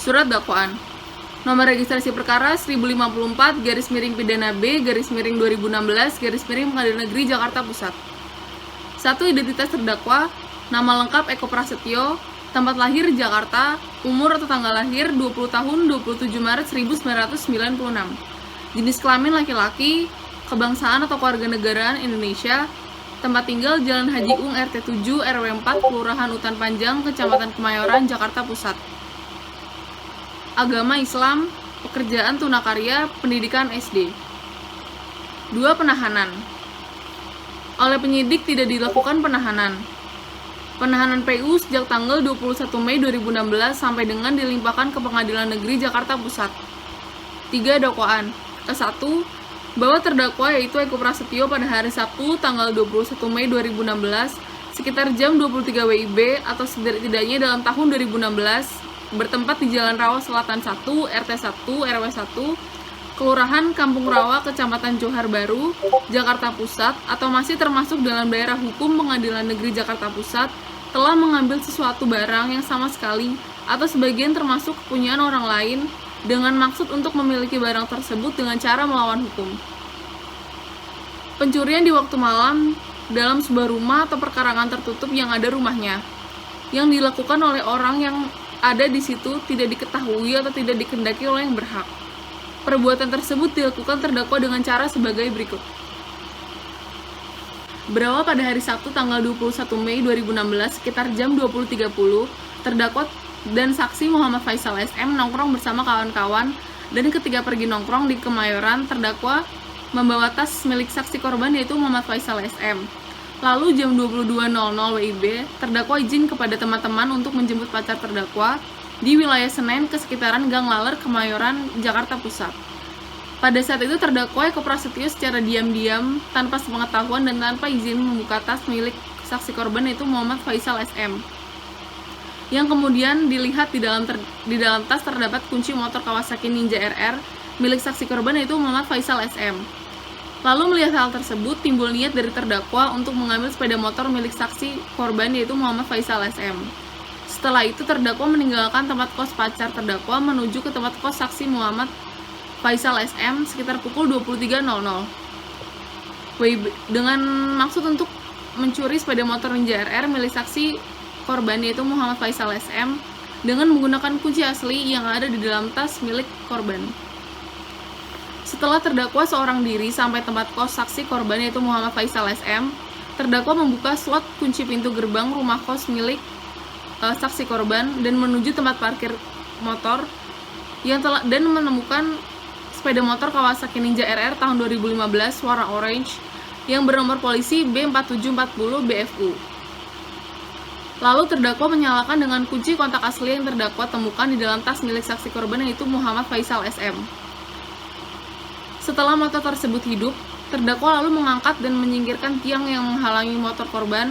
Surat dakwaan. Nomor registrasi perkara 1054/pidana B/2016/Pengadilan Negeri Jakarta Pusat. 1. Identitas terdakwa. Nama lengkap Eko Prasetyo, tempat lahir Jakarta, umur atau tanggal lahir 20 tahun 27 Maret 1996. Jenis kelamin laki-laki, kebangsaan atau kewarganegaraan Indonesia, tempat tinggal Jalan Haji Ung RT 7 RW 4 Kelurahan Utan Panjang, Kecamatan Kemayoran, Jakarta Pusat. Agama Islam, pekerjaan tunakarya, pendidikan SD. 2. Penahanan. Oleh penyidik tidak dilakukan penahanan. Penahanan PU sejak tanggal 21 Mei 2016 sampai dengan dilimpahkan ke Pengadilan Negeri Jakarta Pusat. 3. Dakwaan. Ke-1, bahwa terdakwa yaitu Eko Prasetyo pada hari Sabtu tanggal 21 Mei 2016 sekitar jam 23 WIB atau setidaknya dalam tahun 2016 bertempat di Jalan Rawa Selatan 1, RT 1, RW 1, Kelurahan Kampung Rawa, Kecamatan Johar Baru, Jakarta Pusat, atau masih termasuk dalam daerah hukum Pengadilan Negeri Jakarta Pusat, telah mengambil sesuatu barang yang sama sekali atau sebagian termasuk kepunyaan orang lain dengan maksud untuk memiliki barang tersebut dengan cara melawan hukum. Pencurian di waktu malam dalam sebuah rumah atau perkarangan tertutup yang ada rumahnya, yang dilakukan oleh orang yang ada di situ tidak diketahui atau tidak dikehendaki oleh yang berhak. Perbuatan tersebut dilakukan terdakwa dengan cara sebagai berikut. Berawal pada hari Sabtu tanggal 21 Mei 2016 sekitar jam 20.30, terdakwa dan saksi Muhammad Faisal SM nongkrong bersama kawan-kawan, dan ketika pergi nongkrong di Kemayoran, terdakwa membawa tas milik saksi korban yaitu Muhammad Faisal SM. Lalu jam 22.00 WIB, terdakwa izin kepada teman-teman untuk menjemput pacar terdakwa di wilayah Senen ke sekitaran Gang Laler, Kemayoran, Jakarta Pusat. Pada saat itu terdakwa Eko Prasetyo secara diam-diam, tanpa sepengetahuan dan tanpa izin membuka tas milik saksi korban yaitu Muhammad Faisal SM. Yang kemudian dilihat di dalam tas terdapat kunci motor Kawasaki Ninja RR milik saksi korban yaitu Muhammad Faisal SM. Lalu melihat hal tersebut, timbul niat dari terdakwa untuk mengambil sepeda motor milik saksi korban yaitu Muhammad Faisal SM. Setelah itu terdakwa meninggalkan tempat kos pacar terdakwa menuju ke tempat kos saksi Muhammad Faisal SM sekitar pukul 23.00 WIB dengan maksud untuk mencuri sepeda motor Ninja RR milik saksi korban yaitu Muhammad Faisal SM dengan menggunakan kunci asli yang ada di dalam tas milik korban. Setelah terdakwa seorang diri sampai tempat kos saksi korban yaitu Muhammad Faisal SM, terdakwa membuka slot kunci pintu gerbang rumah kos milik saksi korban dan menuju tempat parkir motor dan menemukan sepeda motor Kawasaki Ninja RR tahun 2015 warna orange yang bernomor polisi B4740 BFU. Lalu terdakwa menyalakan dengan kunci kontak asli yang terdakwa temukan di dalam tas milik saksi korban yaitu Muhammad Faisal SM. Setelah motor tersebut hidup, terdakwa lalu mengangkat dan menyingkirkan tiang yang menghalangi motor korban,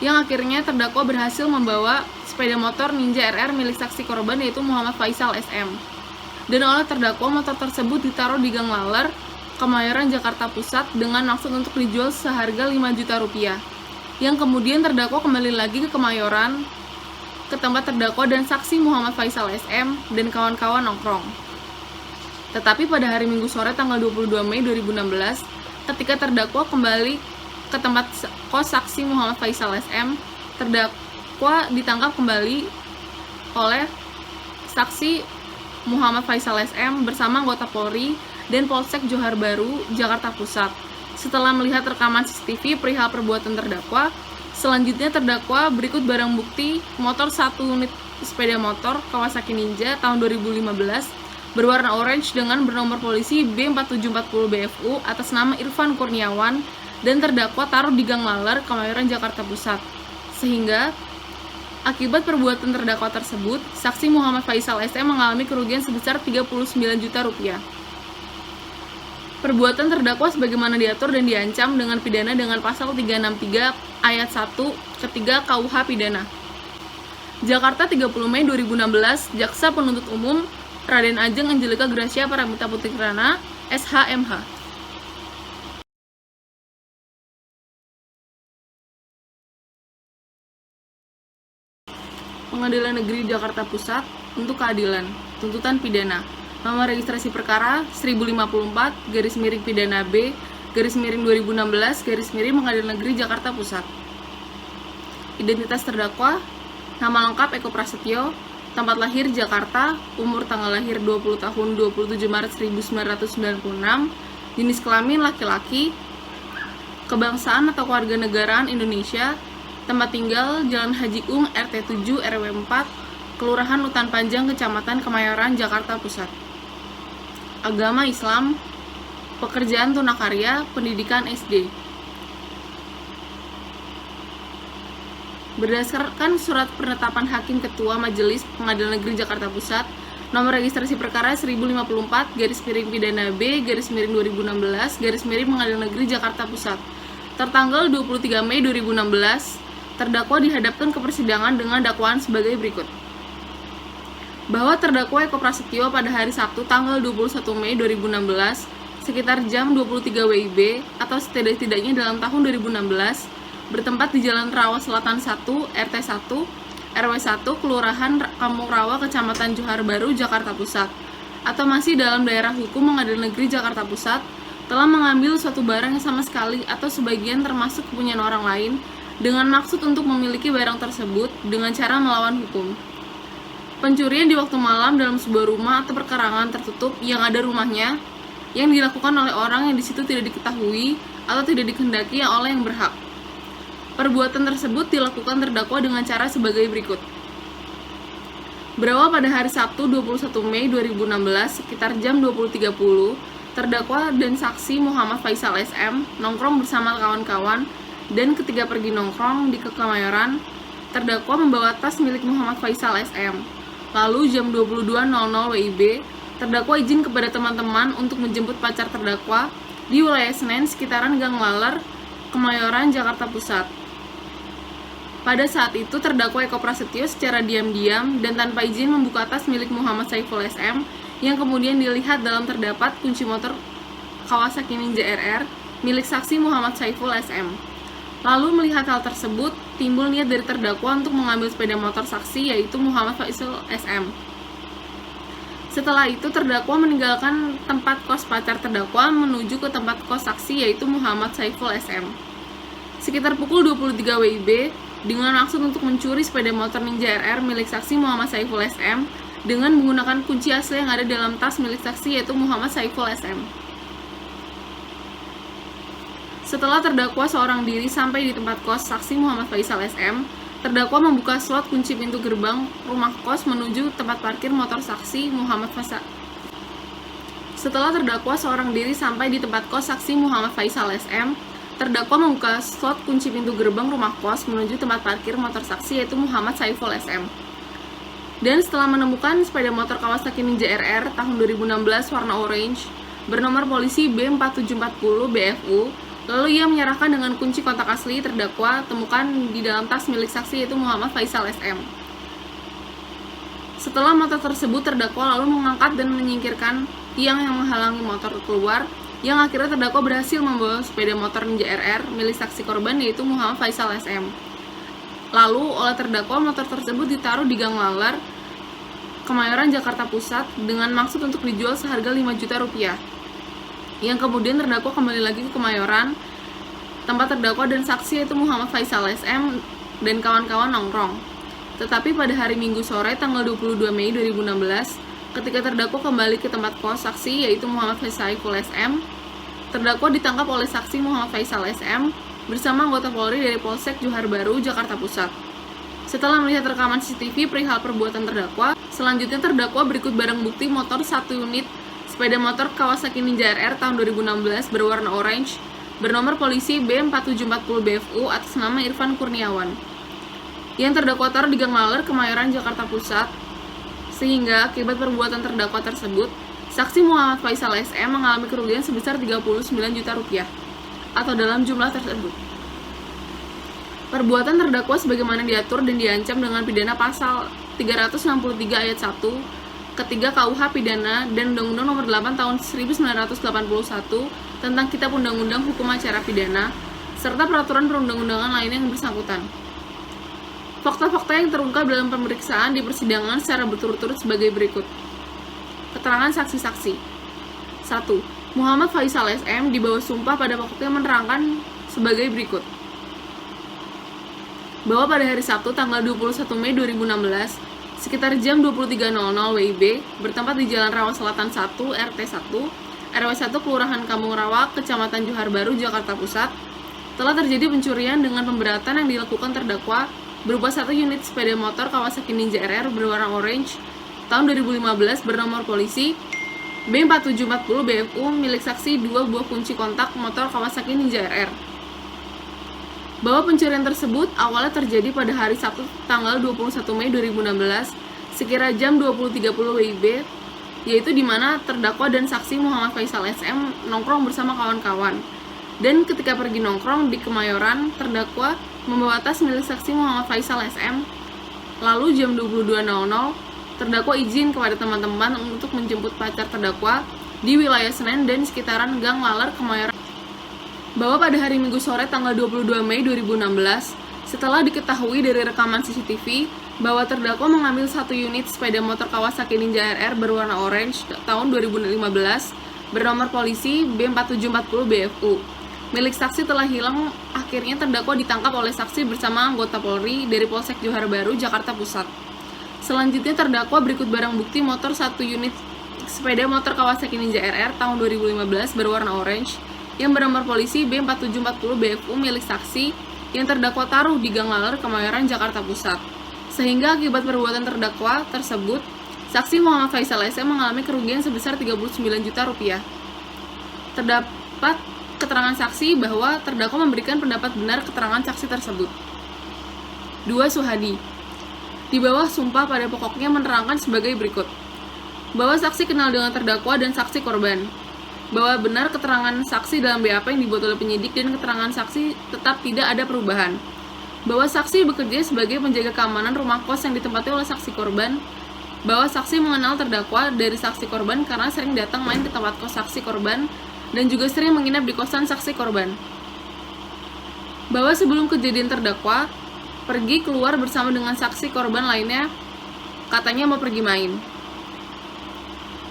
yang akhirnya terdakwa berhasil membawa sepeda motor Ninja RR milik saksi korban yaitu Muhammad Faisal SM. Dan oleh terdakwa motor tersebut ditaruh di Gang Laler, Kemayoran, Jakarta Pusat dengan maksud untuk dijual seharga 5 juta rupiah. Yang kemudian terdakwa kembali lagi ke Kemayoran, ke tempat terdakwa dan saksi Muhammad Faisal SM dan kawan-kawan nongkrong. Tetapi pada hari Minggu sore tanggal 22 Mei 2016, ketika terdakwa kembali ke tempat kos saksi Muhammad Faisal SM, terdakwa ditangkap kembali oleh saksi Muhammad Faisal SM bersama anggota Polri dan Polsek Johar Baru, Jakarta Pusat. Setelah melihat rekaman CCTV perihal perbuatan terdakwa, selanjutnya terdakwa berikut barang bukti motor 1 unit sepeda motor Kawasaki Ninja tahun 2015 berwarna orange dengan bernomor polisi B4740 BFU atas nama Irfan Kurniawan dan terdakwa taruh di Gang Laler, Kemayoran, Jakarta Pusat. Sehingga akibat perbuatan terdakwa tersebut, saksi Muhammad Faisal SM mengalami kerugian sebesar 39 juta rupiah. Perbuatan terdakwa sebagaimana diatur dan diancam dengan pidana dengan pasal 363 ayat 1 ketiga KUH Pidana. Jakarta 30 Mei 2016, Jaksa Penuntut Umum Raden Ajeng Angelika Gracia Paramita Putrikrana, SH.MH. Pengadilan Negeri Jakarta Pusat untuk keadilan. Tuntutan pidana. Nomor registrasi perkara 1054/pidana B/2016/Pengadilan Negeri Jakarta Pusat. Identitas terdakwa, nama lengkap Eko Prasetyo, tempat lahir Jakarta, umur tanggal lahir 20 tahun 27 Maret 1996, jenis kelamin laki-laki, kebangsaan atau kewarganegaraan Indonesia, tempat tinggal Jalan Haji Ung RT 7 RW 4, Kelurahan Utan Panjang, Kecamatan Kemayoran, Jakarta Pusat. Agama Islam, pekerjaan tunakarya, pendidikan SD. Berdasarkan surat penetapan Hakim Ketua Majelis Pengadilan Negeri Jakarta Pusat, nomor registrasi perkara 1054/pidana B/2016/Pengadilan Negeri Jakarta Pusat. Tertanggal 23 Mei 2016, terdakwa dihadapkan ke persidangan dengan dakwaan sebagai berikut. Bahwa terdakwa Eko Prasetyo pada hari Sabtu tanggal 21 Mei 2016 sekitar jam 23 WIB atau setidak-tidaknya dalam tahun 2016 bertempat di Jalan Rawa Selatan 1, RT 1, RW 1, Kelurahan Kampung Rawa, Kecamatan Johar Baru, Jakarta Pusat, atau masih dalam daerah hukum Pengadilan Negeri Jakarta Pusat, telah mengambil suatu barang yang sama sekali atau sebagian termasuk kepunyaan orang lain dengan maksud untuk memiliki barang tersebut dengan cara melawan hukum. Pencurian di waktu malam dalam sebuah rumah atau perkarangan tertutup yang ada rumahnya, yang dilakukan oleh orang yang di situ tidak diketahui atau tidak dikehendaki oleh yang berhak. Perbuatan tersebut dilakukan terdakwa dengan cara sebagai berikut. Berawal pada hari Sabtu 21 Mei 2016 sekitar jam 20.30, terdakwa dan saksi Muhammad Faisal SM nongkrong bersama kawan-kawan dan ketika pergi nongkrong di Kemayoran, terdakwa membawa tas milik Muhammad Faisal SM. Lalu jam 22.00 WIB, terdakwa izin kepada teman-teman untuk menjemput pacar terdakwa di wilayah Senen sekitaran Gang Laler, Kemayoran, Jakarta Pusat. Pada saat itu, terdakwa Eko Prasetyo secara diam-diam dan tanpa izin membuka tas milik Muhammad Saiful SM yang kemudian dilihat dalam terdapat kunci motor Kawasaki Ninja RR milik saksi Muhammad Saiful SM. Lalu melihat hal tersebut, timbul niat dari terdakwa untuk mengambil sepeda motor saksi yaitu Muhammad Faisal SM. Setelah itu, terdakwa meninggalkan tempat kos pacar terdakwa menuju ke tempat kos saksi yaitu Muhammad Saiful SM. Sekitar pukul 23 WIB, dengan maksud untuk mencuri sepeda motor Ninja RR milik saksi Muhammad Saiful SM dengan menggunakan kunci asli yang ada dalam tas milik saksi yaitu Muhammad Saiful SM. Setelah terdakwa seorang diri sampai di tempat kos saksi Muhammad Faisal SM, terdakwa membuka slot kunci pintu gerbang rumah kos menuju tempat parkir motor saksi Muhammad Faisal. Setelah terdakwa seorang diri sampai di tempat kos saksi Muhammad Faisal SM, terdakwa membuka slot kunci pintu gerbang rumah kos menuju tempat parkir motor saksi yaitu Muhammad Saiful SM. Dan setelah menemukan sepeda motor Kawasaki Ninja RR tahun 2016 warna orange bernomor polisi B4740 BFU, lalu ia menyerahkan dengan kunci kontak asli terdakwa temukan di dalam tas milik saksi yaitu Muhammad Faisal SM. Setelah motor tersebut, terdakwa lalu mengangkat dan menyingkirkan tiang yang menghalangi motor keluar, yang akhirnya terdakwa berhasil membawa sepeda motor Ninja RR milik saksi korban yaitu Muhammad Faisal SM. Lalu oleh terdakwa motor tersebut ditaruh di Gang Laler, Kemayoran, Jakarta Pusat dengan maksud untuk dijual seharga 5 juta rupiah. Yang kemudian terdakwa kembali lagi ke Kemayoran, tempat terdakwa dan saksi yaitu Muhammad Faisal SM dan kawan-kawan nongkrong. Tetapi pada hari Minggu sore tanggal 22 Mei 2016, ketika terdakwa kembali ke tempat kos saksi yaitu Muhammad Saiful SM, terdakwa ditangkap oleh saksi Muhammad Faisal SM bersama anggota Polri dari Polsek Johar Baru, Jakarta Pusat. Setelah melihat rekaman CCTV perihal perbuatan terdakwa, selanjutnya terdakwa berikut barang bukti motor 1 unit sepeda motor Kawasaki Ninja RR tahun 2016 berwarna orange bernomor polisi B4740 BFU atas nama Irfan Kurniawan yang terdakwa taruh di Gang Laler, Kemayoran, Jakarta Pusat, sehingga akibat perbuatan terdakwa tersebut, saksi Muhammad Faisal SM mengalami kerugian sebesar 39 juta rupiah atau dalam jumlah tersebut. Perbuatan terdakwa sebagaimana diatur dan diancam dengan pidana pasal 363 ayat 1 ketiga KUH pidana dan Undang-Undang Nomor 8 Tahun 1981 tentang Kitab Undang-Undang Hukum Acara Pidana serta peraturan perundang-undangan lainnya yang bersangkutan. Fakta-fakta yang terungkap dalam pemeriksaan di persidangan secara berturut-turut sebagai berikut. Keterangan saksi-saksi. 1. Muhammad Faisal SM di bawah sumpah pada waktunya menerangkan sebagai berikut. Bahwa pada hari Sabtu tanggal 21 Mei 2016, sekitar jam 23.00 WIB, bertempat di Jalan Rawa Selatan 1, RT 1, RW 1 Kelurahan Kampung Rawa, Kecamatan Johar Baru, Jakarta Pusat, telah terjadi pencurian dengan pemberatan yang dilakukan terdakwa berupa 1 unit sepeda motor Kawasaki Ninja RR berwarna orange tahun 2015 bernomor polisi B4740 BFU milik saksi 2 buah kunci kontak motor Kawasaki Ninja RR. Bahwa pencurian tersebut awalnya terjadi pada hari Sabtu tanggal 21 Mei 2016 sekira jam 20.30 WIB, yaitu di mana terdakwa dan saksi Muhammad Faisal SM nongkrong bersama kawan-kawan. Dan ketika pergi nongkrong di Kemayoran, terdakwa membawa tas milik saksi Muhammad Faisal SM. Lalu jam 22.00, terdakwa izin kepada teman-teman untuk menjemput pacar terdakwa di wilayah Senen dan sekitaran Gang Laler, Kemayoran. Bahwa pada hari Minggu sore tanggal 22 Mei 2016, setelah diketahui dari rekaman CCTV bahwa terdakwa mengambil 1 unit sepeda motor Kawasaki Ninja RR berwarna orange tahun 2015 bernomor polisi B4740 BFU. Milik saksi telah hilang, akhirnya terdakwa ditangkap oleh saksi bersama anggota Polri dari Polsek Johar Baru, Jakarta Pusat. Selanjutnya terdakwa berikut barang bukti motor 1 unit sepeda motor Kawasaki Ninja RR tahun 2015 berwarna orange yang bernomor polisi B4740 BFU milik saksi yang terdakwa taruh di Gang Laler, Kemayoran, Jakarta Pusat. Sehingga akibat perbuatan terdakwa tersebut, saksi Muhammad Faisal SM mengalami kerugian sebesar 39 juta rupiah. Terdapat keterangan saksi bahwa terdakwa memberikan pendapat benar keterangan saksi tersebut. 2. Suhadi di bawah sumpah pada pokoknya menerangkan sebagai berikut. Bahwa saksi kenal dengan terdakwa dan saksi korban. Bahwa benar keterangan saksi dalam BAP yang dibuat oleh penyidik dan keterangan saksi tetap tidak ada perubahan. Bahwa saksi bekerja sebagai penjaga keamanan rumah kos yang ditempati oleh saksi korban. Bahwa saksi mengenal terdakwa dari saksi korban karena sering datang main ke tempat kos saksi korban dan juga sering menginap di kosan saksi korban. Bahwa sebelum kejadian terdakwa pergi keluar bersama dengan saksi korban lainnya, katanya mau pergi main.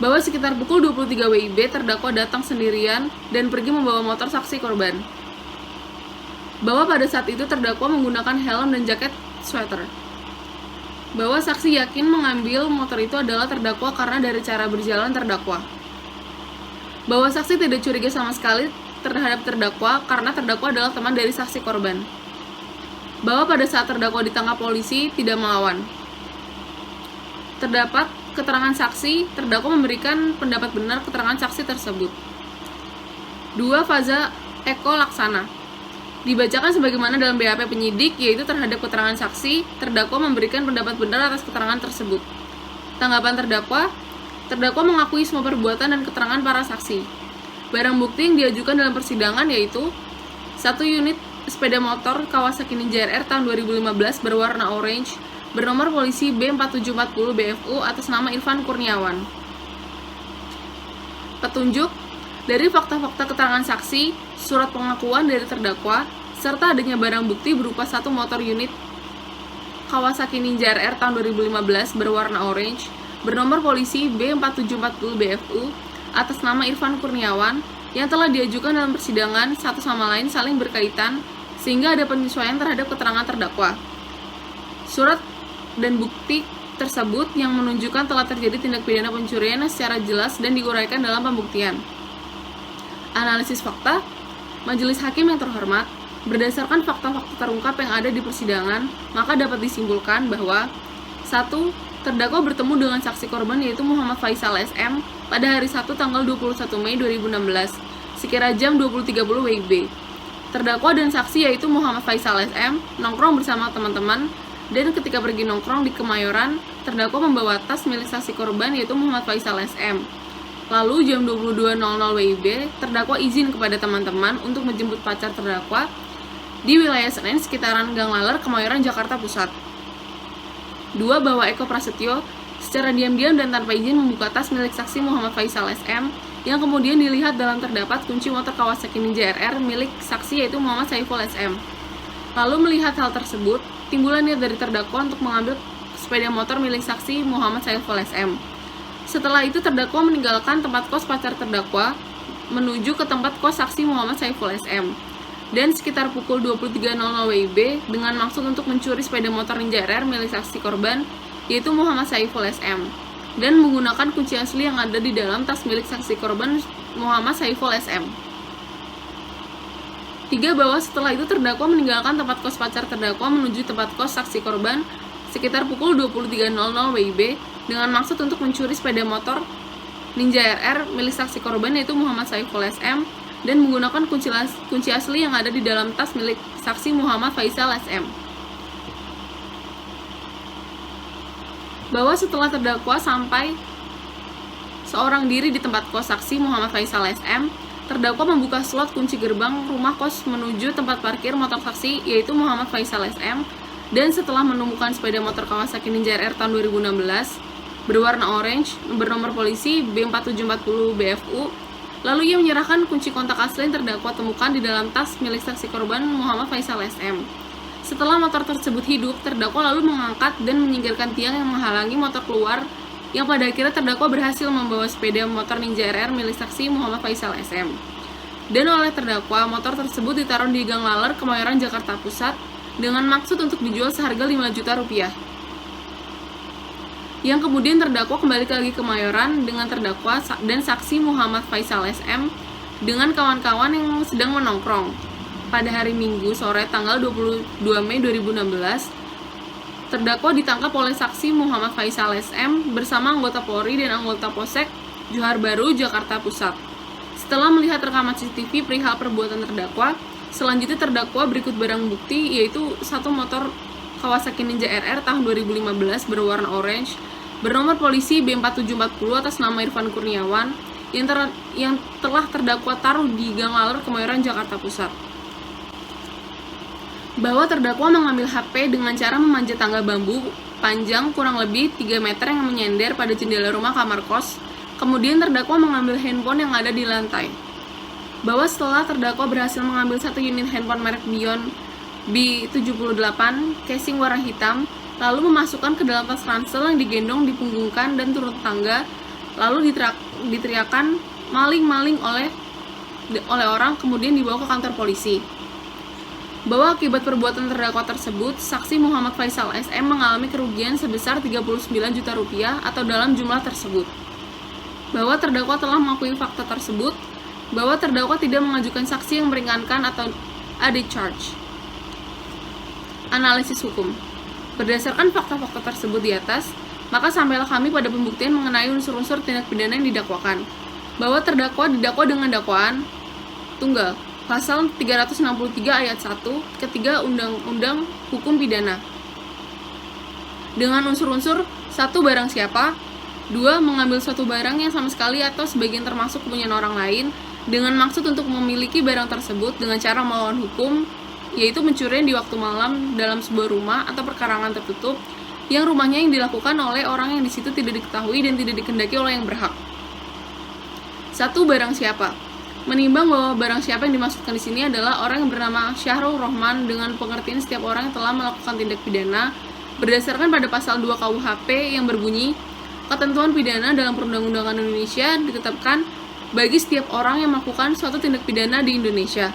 Bahwa sekitar pukul 23 WIB terdakwa datang sendirian dan pergi membawa motor saksi korban. Bahwa pada saat itu terdakwa menggunakan helm dan jaket sweater. Bahwa saksi yakin mengambil motor itu adalah terdakwa karena dari cara berjalan terdakwa. Bahwa saksi tidak curiga sama sekali terhadap terdakwa karena terdakwa adalah teman dari saksi korban. Bahwa pada saat terdakwa ditangkap polisi tidak melawan. Terdapat keterangan saksi, terdakwa memberikan pendapat benar keterangan saksi tersebut. 2. Faza Eko Laksana dibacakan sebagaimana dalam BAP penyidik, yaitu terhadap keterangan saksi, terdakwa memberikan pendapat benar atas keterangan tersebut. Tanggapan terdakwa mengakui semua perbuatan dan keterangan para saksi. Barang bukti yang diajukan dalam persidangan yaitu 1 unit sepeda motor Kawasaki Ninja RR tahun 2015 berwarna orange bernomor polisi B4740 BFU atas nama Irfan Kurniawan. Petunjuk dari fakta-fakta keterangan saksi, surat pengakuan dari terdakwa, serta adanya barang bukti berupa 1 motor unit Kawasaki Ninja RR tahun 2015 berwarna orange bernomor polisi B4740 BFU atas nama Irfan Kurniawan yang telah diajukan dalam persidangan satu sama lain saling berkaitan sehingga ada penyesuaian terhadap keterangan terdakwa. Surat dan bukti tersebut yang menunjukkan telah terjadi tindak pidana pencurian secara jelas dan diuraikan dalam pembuktian. Analisis fakta. Majelis hakim yang terhormat, berdasarkan fakta-fakta terungkap yang ada di persidangan, maka dapat disimpulkan bahwa 1. Terdakwa bertemu dengan saksi korban yaitu Muhammad Faisal SM pada hari Sabtu tanggal 21 Mei 2016 sekira jam 20.30 WIB. Terdakwa dan saksi yaitu Muhammad Faisal SM nongkrong bersama teman-teman dan ketika pergi nongkrong di Kemayoran, terdakwa membawa tas milik saksi korban yaitu Muhammad Faisal SM. Lalu jam 22.00 WIB, terdakwa izin kepada teman-teman untuk menjemput pacar terdakwa di wilayah Senen sekitaran Gang Laler, Kemayoran, Jakarta Pusat. 2. Bahwa Eko Prasetyo secara diam-diam dan tanpa izin membuka tas milik saksi Muhammad Faisal SM yang kemudian dilihat dalam terdapat kunci motor Kawasaki Ninja RR milik saksi yaitu Muhammad Saiful SM. Lalu melihat hal tersebut, timbullah niat dari terdakwa untuk mengambil sepeda motor milik saksi Muhammad Saiful SM. Setelah itu terdakwa meninggalkan tempat kos pacar terdakwa menuju ke tempat kos saksi Muhammad Saiful SM. Dan sekitar pukul 23.00 WIB dengan maksud untuk mencuri sepeda motor Ninja RR milik saksi korban, yaitu Muhammad Saiful SM, dan menggunakan kunci asli yang ada di dalam tas milik saksi korban Muhammad Saiful SM. 3. Bahwa setelah itu terdakwa meninggalkan tempat kos pacar terdakwa menuju tempat kos saksi korban sekitar pukul 23.00 WIB dengan maksud untuk mencuri sepeda motor Ninja RR milik saksi korban yaitu Muhammad Saiful SM dan menggunakan kunci asli yang ada di dalam tas milik saksi Muhammad Faisal SM. Bahwa setelah terdakwa sampai seorang diri di tempat kos saksi Muhammad Faisal SM, terdakwa membuka slot kunci gerbang rumah kos menuju tempat parkir motor saksi yaitu Muhammad Faisal SM, dan setelah menemukan sepeda motor Kawasaki Ninja RR tahun 2016 berwarna orange bernomor polisi B4740 BFU, lalu ia menyerahkan kunci kontak asli yang terdakwa temukan di dalam tas milik saksi korban Muhammad Faisal SM. Setelah motor tersebut hidup, terdakwa lalu mengangkat dan menyingkirkan tiang yang menghalangi motor keluar, yang pada akhirnya terdakwa berhasil membawa sepeda motor Ninja RR milik saksi Muhammad Faisal SM. Dan oleh terdakwa, motor tersebut ditaruh di Gang Laler, Kemayoran, Jakarta Pusat dengan maksud untuk dijual seharga 5 juta rupiah. Yang kemudian terdakwa kembali lagi ke Kemayoran dengan terdakwa dan saksi Muhammad Faisal SM dengan kawan-kawan yang sedang menongkrong. Pada hari Minggu sore tanggal 22 Mei 2016, terdakwa ditangkap oleh saksi Muhammad Faisal SM bersama anggota Polri dan anggota Polsek Johar Baru, Jakarta Pusat. Setelah melihat rekaman CCTV perihal perbuatan terdakwa, selanjutnya terdakwa berikut barang bukti yaitu satu motor Kawasaki Ninja RR tahun 2015 berwarna orange bernomor polisi B4740 atas nama Irfan Kurniawan yang telah terdakwa taruh di Gang Laler, Kemayoran, Jakarta Pusat. Bahwa terdakwa mengambil HP dengan cara memanjat tangga bambu panjang kurang lebih 3 meter yang menyender pada jendela rumah kamar kos. Kemudian terdakwa mengambil handphone yang ada di lantai. Bahwa setelah terdakwa berhasil mengambil satu unit handphone merek Bion B78 casing warna hitam, lalu memasukkan ke dalam tas ransel yang digendong, dipunggungkan dan turun tangga, lalu diteriakan maling-maling oleh orang, kemudian dibawa ke kantor polisi. Bahwa akibat perbuatan terdakwa tersebut, saksi Muhammad Faisal SM mengalami kerugian sebesar 39 juta rupiah atau dalam jumlah tersebut. Bahwa terdakwa telah mengakui fakta tersebut, bahwa terdakwa tidak mengajukan saksi yang meringankan atau added charge. Analisis hukum. Berdasarkan fakta-fakta tersebut di atas, maka sampailah kami pada pembuktian mengenai unsur-unsur tindak pidana yang didakwakan. Bahwa terdakwa didakwa dengan dakwaan tunggal Pasal 363 ayat 1 ketiga Undang-Undang Hukum Pidana dengan unsur-unsur 1. Barang siapa, 2. Mengambil suatu barang yang sama sekali atau sebagian termasuk kepunyaan orang lain dengan maksud untuk memiliki barang tersebut dengan cara melawan hukum, yaitu pencurian di waktu malam dalam sebuah rumah atau perkarangan tertutup yang rumahnya yang dilakukan oleh orang yang di situ tidak diketahui dan tidak dikehendaki oleh yang berhak. 1. Barang siapa. Menimbang bahwa barang siapa yang dimaksudkan di sini adalah orang yang bernama Syahrul Rohman dengan pengertian setiap orang yang telah melakukan tindak pidana berdasarkan pada pasal 2 KUHP yang berbunyi, ketentuan pidana dalam perundang-undangan Indonesia ditetapkan bagi setiap orang yang melakukan suatu tindak pidana di Indonesia.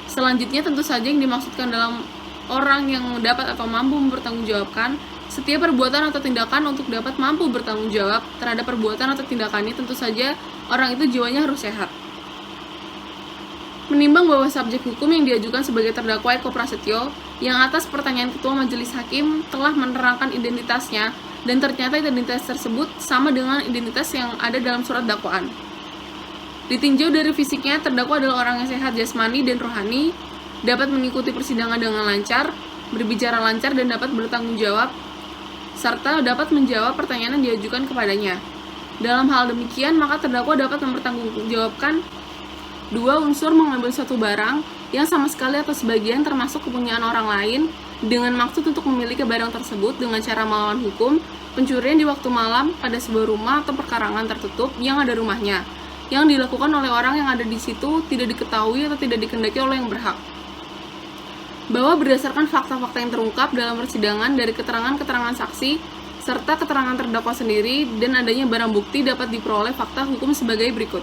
Selanjutnya tentu saja yang dimaksudkan dalam orang yang dapat atau mampu mempertanggungjawabkan setiap perbuatan atau tindakan untuk dapat mampu bertanggung jawab terhadap perbuatan atau tindakannya, tentu saja orang itu jiwanya harus sehat. Menimbang bahwa subjek hukum yang diajukan sebagai terdakwa Eko Prasetyo yang atas pertanyaan Ketua Majelis Hakim telah menerangkan identitasnya dan ternyata identitas tersebut sama dengan identitas yang ada dalam surat dakwaan. Ditinjau dari fisiknya, terdakwa adalah orang yang sehat jasmani dan rohani, dapat mengikuti persidangan dengan lancar, berbicara lancar dan dapat bertanggung jawab, serta dapat menjawab pertanyaan yang diajukan kepadanya. Dalam hal demikian, maka terdakwa dapat mempertanggungjawabkan 2. Unsur mengambil suatu barang yang sama sekali atau sebagian termasuk kepunyaan orang lain dengan maksud untuk memiliki barang tersebut dengan cara melawan hukum, pencurian di waktu malam pada sebuah rumah atau perkarangan tertutup yang ada rumahnya, yang dilakukan oleh orang yang ada di situ tidak diketahui atau tidak dikehendaki oleh yang berhak. bahwa berdasarkan fakta-fakta yang terungkap dalam persidangan dari keterangan-keterangan saksi serta keterangan terdakwa sendiri dan adanya barang bukti dapat diperoleh fakta hukum sebagai berikut.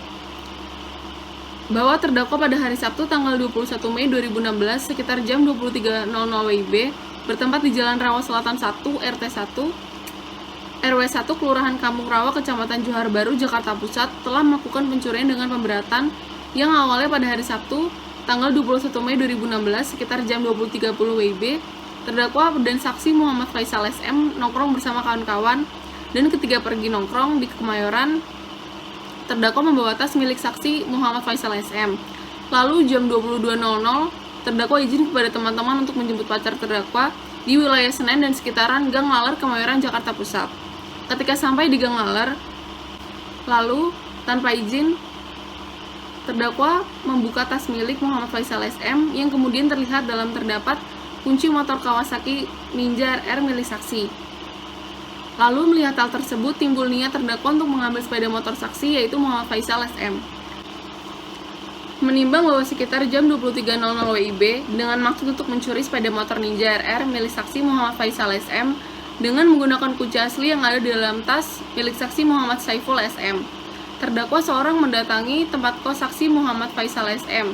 Bahwa terdakwa pada hari Sabtu tanggal 21 Mei 2016 sekitar jam 23.00 WIB bertempat di Jalan Rawa Selatan 1 RT 1 RW 1 Kelurahan Kampung Rawa Kecamatan Johar Baru Jakarta Pusat telah melakukan pencurian dengan pemberatan yang awalnya pada hari Sabtu tanggal 21 Mei 2016 sekitar jam 20.30 WIB. Terdakwa dan saksi Muhammad Faisal SM nongkrong bersama kawan-kawan dan ketika pergi nongkrong di Kemayoran, terdakwa membawa tas milik saksi Muhammad Faisal SM. Lalu jam 22.00, terdakwa izin kepada teman-teman untuk menjemput pacar terdakwa di wilayah Senen dan sekitaran Gang Laler, Kemayoran, Jakarta Pusat. Ketika sampai di Gang Laler, lalu tanpa izin, terdakwa membuka tas milik Muhammad Faisal SM yang kemudian terlihat dalam terdapat kunci motor Kawasaki Ninja RR milik saksi. Lalu melihat hal tersebut, timbul niat terdakwa untuk mengambil sepeda motor saksi yaitu Muhammad Faisal SM. Menimbang bahwa sekitar jam 23.00 WIB dengan maksud untuk mencuri sepeda motor Ninja RR milik saksi Muhammad Faisal SM dengan menggunakan kunci asli yang ada di dalam tas milik saksi Muhammad Saiful SM. Terdakwa seorang mendatangi tempat kos saksi Muhammad Faisal SM.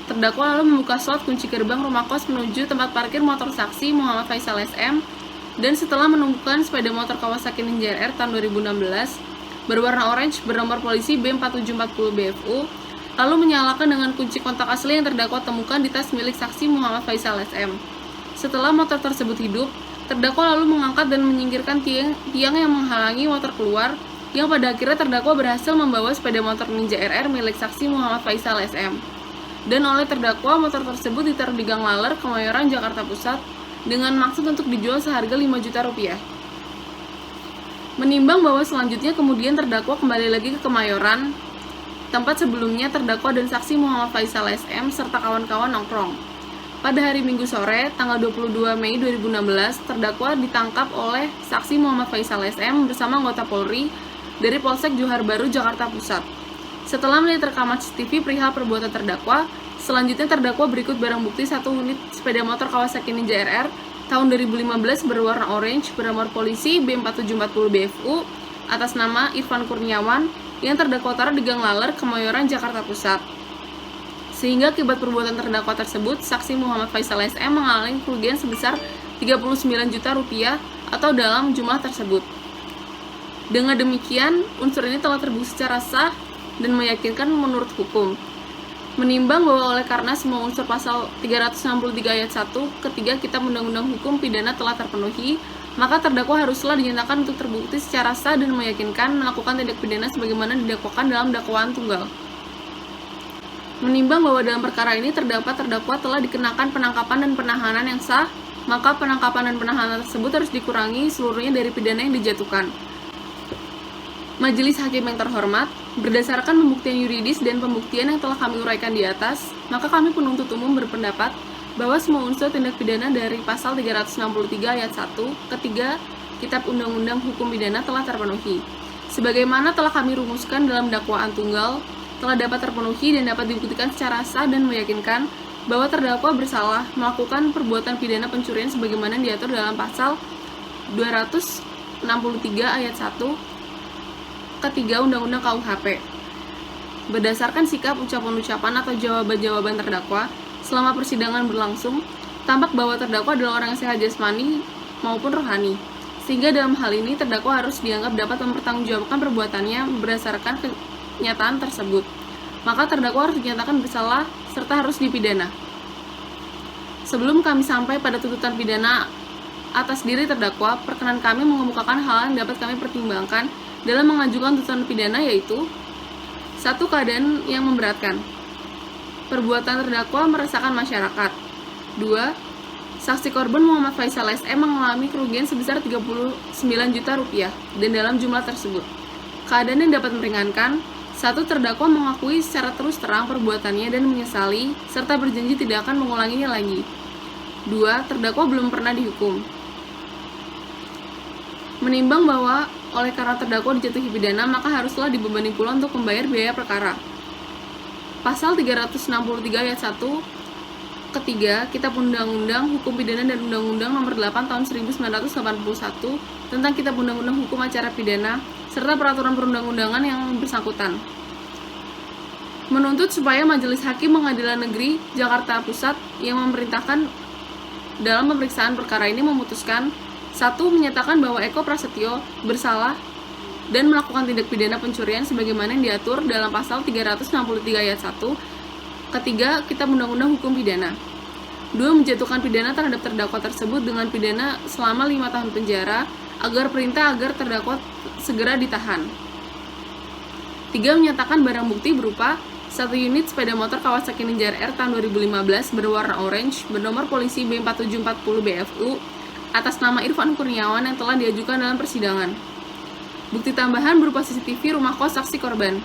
Terdakwa lalu membuka slot kunci gerbang rumah kos menuju tempat parkir motor saksi Muhammad Faisal SM. Dan setelah menemukan sepeda motor Kawasaki Ninja RR tahun 2016 berwarna orange bernomor polisi B4740 BFU, lalu menyalakan dengan kunci kontak asli yang terdakwa temukan di tas milik saksi Muhammad Faisal SM. Setelah motor tersebut hidup, terdakwa lalu mengangkat dan menyingkirkan tiang yang menghalangi motor keluar, yang pada akhirnya terdakwa berhasil membawa sepeda motor Ninja RR milik saksi Muhammad Faisal SM. Dan oleh terdakwa, motor tersebut ditaruh di Gang Laler, Kemayoran, Jakarta Pusat dengan maksud untuk dijual seharga 5 juta rupiah. Menimbang bahwa selanjutnya kemudian terdakwa kembali lagi ke Kemayoran, tempat sebelumnya terdakwa dan saksi Muhammad Faisal SM serta kawan-kawan nongkrong. Pada hari Minggu sore, tanggal 22 Mei 2016, terdakwa ditangkap oleh saksi Muhammad Faisal SM bersama anggota Polri dari Polsek Johar Baru, Jakarta Pusat. Setelah melihat rekaman CCTV perihal perbuatan terdakwa, selanjutnya terdakwa berikut barang bukti 1 unit sepeda motor Kawasaki Ninja RR tahun 2015 berwarna orange bernomor polisi B4740 BFU atas nama Irfan Kurniawan yang terdakwa taruh di Gang Laler, Kemayoran, Jakarta Pusat. Sehingga akibat perbuatan terdakwa tersebut, saksi Muhammad Faisal SM mengalami kerugian sebesar 39 juta rupiah atau dalam jumlah tersebut. Dengan demikian, unsur ini telah terbukti secara sah dan meyakinkan menurut hukum. Menimbang bahwa oleh karena semua unsur pasal 363 ayat 1 ketiga Kitab Undang-Undang Hukum Pidana telah terpenuhi, maka terdakwa haruslah dinyatakan untuk terbukti secara sah dan meyakinkan melakukan tindak pidana sebagaimana didakwakan dalam dakwaan tunggal. Menimbang bahwa dalam perkara ini terdapat terdakwa telah dikenakan penangkapan dan penahanan yang sah, maka penangkapan dan penahanan tersebut harus dikurangi seluruhnya dari pidana yang dijatuhkan. Majelis Hakim yang terhormat, berdasarkan pembuktian yuridis dan pembuktian yang telah kami uraikan di atas, maka kami penuntut umum berpendapat bahwa semua unsur tindak pidana dari pasal 363 ayat 1 ketiga Kitab Undang-Undang Hukum Pidana telah terpenuhi. Sebagaimana telah kami rumuskan dalam dakwaan tunggal, telah dapat terpenuhi dan dapat dibuktikan secara sah dan meyakinkan bahwa terdakwa bersalah melakukan perbuatan pidana pencurian sebagaimana diatur dalam pasal 263 ayat 1 ketiga Undang-Undang KUHP. Berdasarkan sikap, ucapan-ucapan atau jawaban-jawaban terdakwa selama persidangan berlangsung, tampak bahwa terdakwa adalah orang yang sehat jasmani maupun rohani, sehingga dalam hal ini terdakwa harus dianggap dapat mempertanggungjawabkan perbuatannya berdasarkan kenyataan tersebut. Maka terdakwa harus dinyatakan bersalah serta harus dipidana. Sebelum kami sampai pada tuntutan pidana atas diri terdakwa, perkenan kami mengemukakan hal yang dapat kami pertimbangkan dalam mengajukan tuntutan pidana, yaitu 1. Keadaan yang memberatkan. Perbuatan terdakwa meresahkan masyarakat. 2. Saksi korban Muhammad Faisal SM mengalami kerugian sebesar 39 juta rupiah dan dalam jumlah tersebut. Keadaan yang dapat meringankan. 1. Terdakwa mengakui secara terus terang perbuatannya dan menyesali serta berjanji tidak akan mengulanginya lagi. 2. Terdakwa belum pernah dihukum. Menimbang bahwa oleh karena terdakwa dijatuhi pidana, maka haruslah dibebani pula untuk membayar biaya perkara. Pasal 363 ayat 1 Ketiga, Kitab Undang-Undang Hukum Pidana dan Undang-Undang Nomor 8 Tahun 1981 tentang Kitab Undang-Undang Hukum Acara Pidana serta peraturan perundang-undangan yang bersangkutan. Menuntut supaya Majelis Hakim Pengadilan Negeri Jakarta Pusat yang memerintahkan dalam pemeriksaan perkara ini memutuskan: 1. Menyatakan bahwa Eko Prasetyo bersalah dan melakukan tindak pidana pencurian sebagaimana yang diatur dalam pasal 363 ayat 1 Ketiga, Kitab Undang-Undang Hukum Pidana. 2. Menjatuhkan pidana terhadap terdakwa tersebut dengan pidana selama 5 tahun penjara agar terdakwa segera ditahan. 3. Menyatakan barang bukti berupa 1 unit sepeda motor Kawasaki Ninja R tahun 2015 berwarna orange bernomor polisi B4740 BFU atas nama Irfan Kurniawan yang telah diajukan dalam persidangan. Bukti tambahan berupa CCTV rumah kos saksi korban.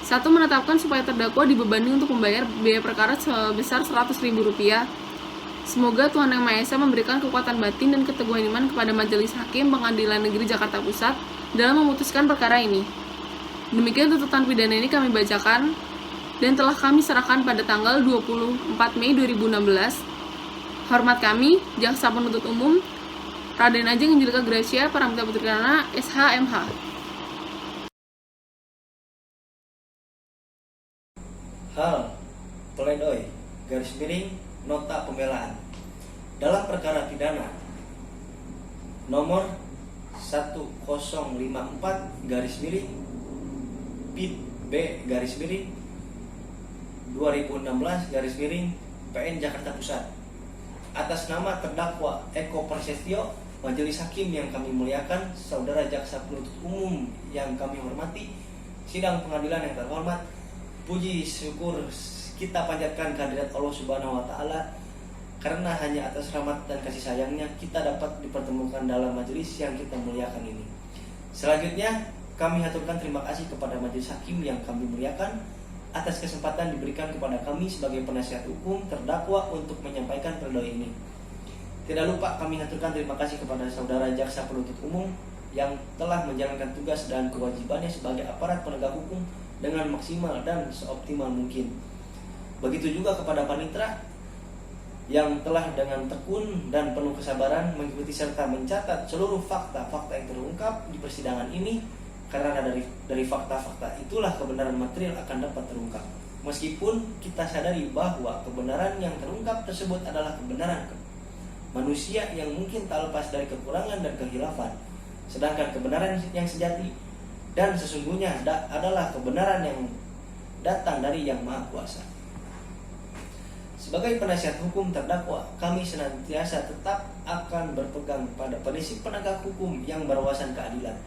1. Menetapkan supaya terdakwa dibebani untuk membayar biaya perkara sebesar Rp100.000. Semoga Tuhan Yang Maha Esa memberikan kekuatan batin dan keteguhan iman kepada Majelis Hakim Pengadilan Negeri Jakarta Pusat dalam memutuskan perkara ini. Demikian tuntutan pidana ini kami bacakan dan telah kami serahkan pada tanggal 24 Mei 2016. Hormat kami, Jaksa Penuntut Umum Raden Ajeng Angelika Gracia Paramita Putri Kirana, SH.MH. Hal pledoi nota pembelaan dalam perkara pidana nomor 1054 PIT B 2016 PN Jakarta Pusat atas nama terdakwa Eko Prasetyo, Majelis Hakim yang kami muliakan, Saudara Jaksa Penuntut Umum yang kami hormati, sidang pengadilan yang terhormat, puji syukur kita panjatkan kehadirat Allah Subhanahu wa Ta'ala, karena hanya atas rahmat dan kasih sayangnya kita dapat dipertemukan dalam majelis yang kita muliakan ini. Selanjutnya kami haturkan terima kasih kepada Majelis Hakim yang kami muliakan atas kesempatan diberikan kepada kami sebagai penasihat hukum terdakwa untuk menyampaikan pledoi ini. Tidak lupa kami haturkan terima kasih kepada Saudara Jaksa Penuntut Umum yang telah menjalankan tugas dan kewajibannya sebagai aparat penegak hukum dengan maksimal dan seoptimal mungkin. Begitu juga kepada panitera yang telah dengan tekun dan penuh kesabaran mengikuti serta mencatat seluruh fakta-fakta yang terungkap di persidangan ini, karena dari fakta-fakta itulah kebenaran material akan dapat terungkap. Meskipun kita sadari bahwa kebenaran yang terungkap tersebut adalah kebenaran manusia yang mungkin tak lepas dari kekurangan dan kehilafan, sedangkan kebenaran yang sejati dan sesungguhnya adalah kebenaran yang datang dari Yang Maha Kuasa. Sebagai penasihat hukum terdakwa, kami senantiasa tetap akan berpegang pada prinsip penegak hukum yang berwawasan keadilan,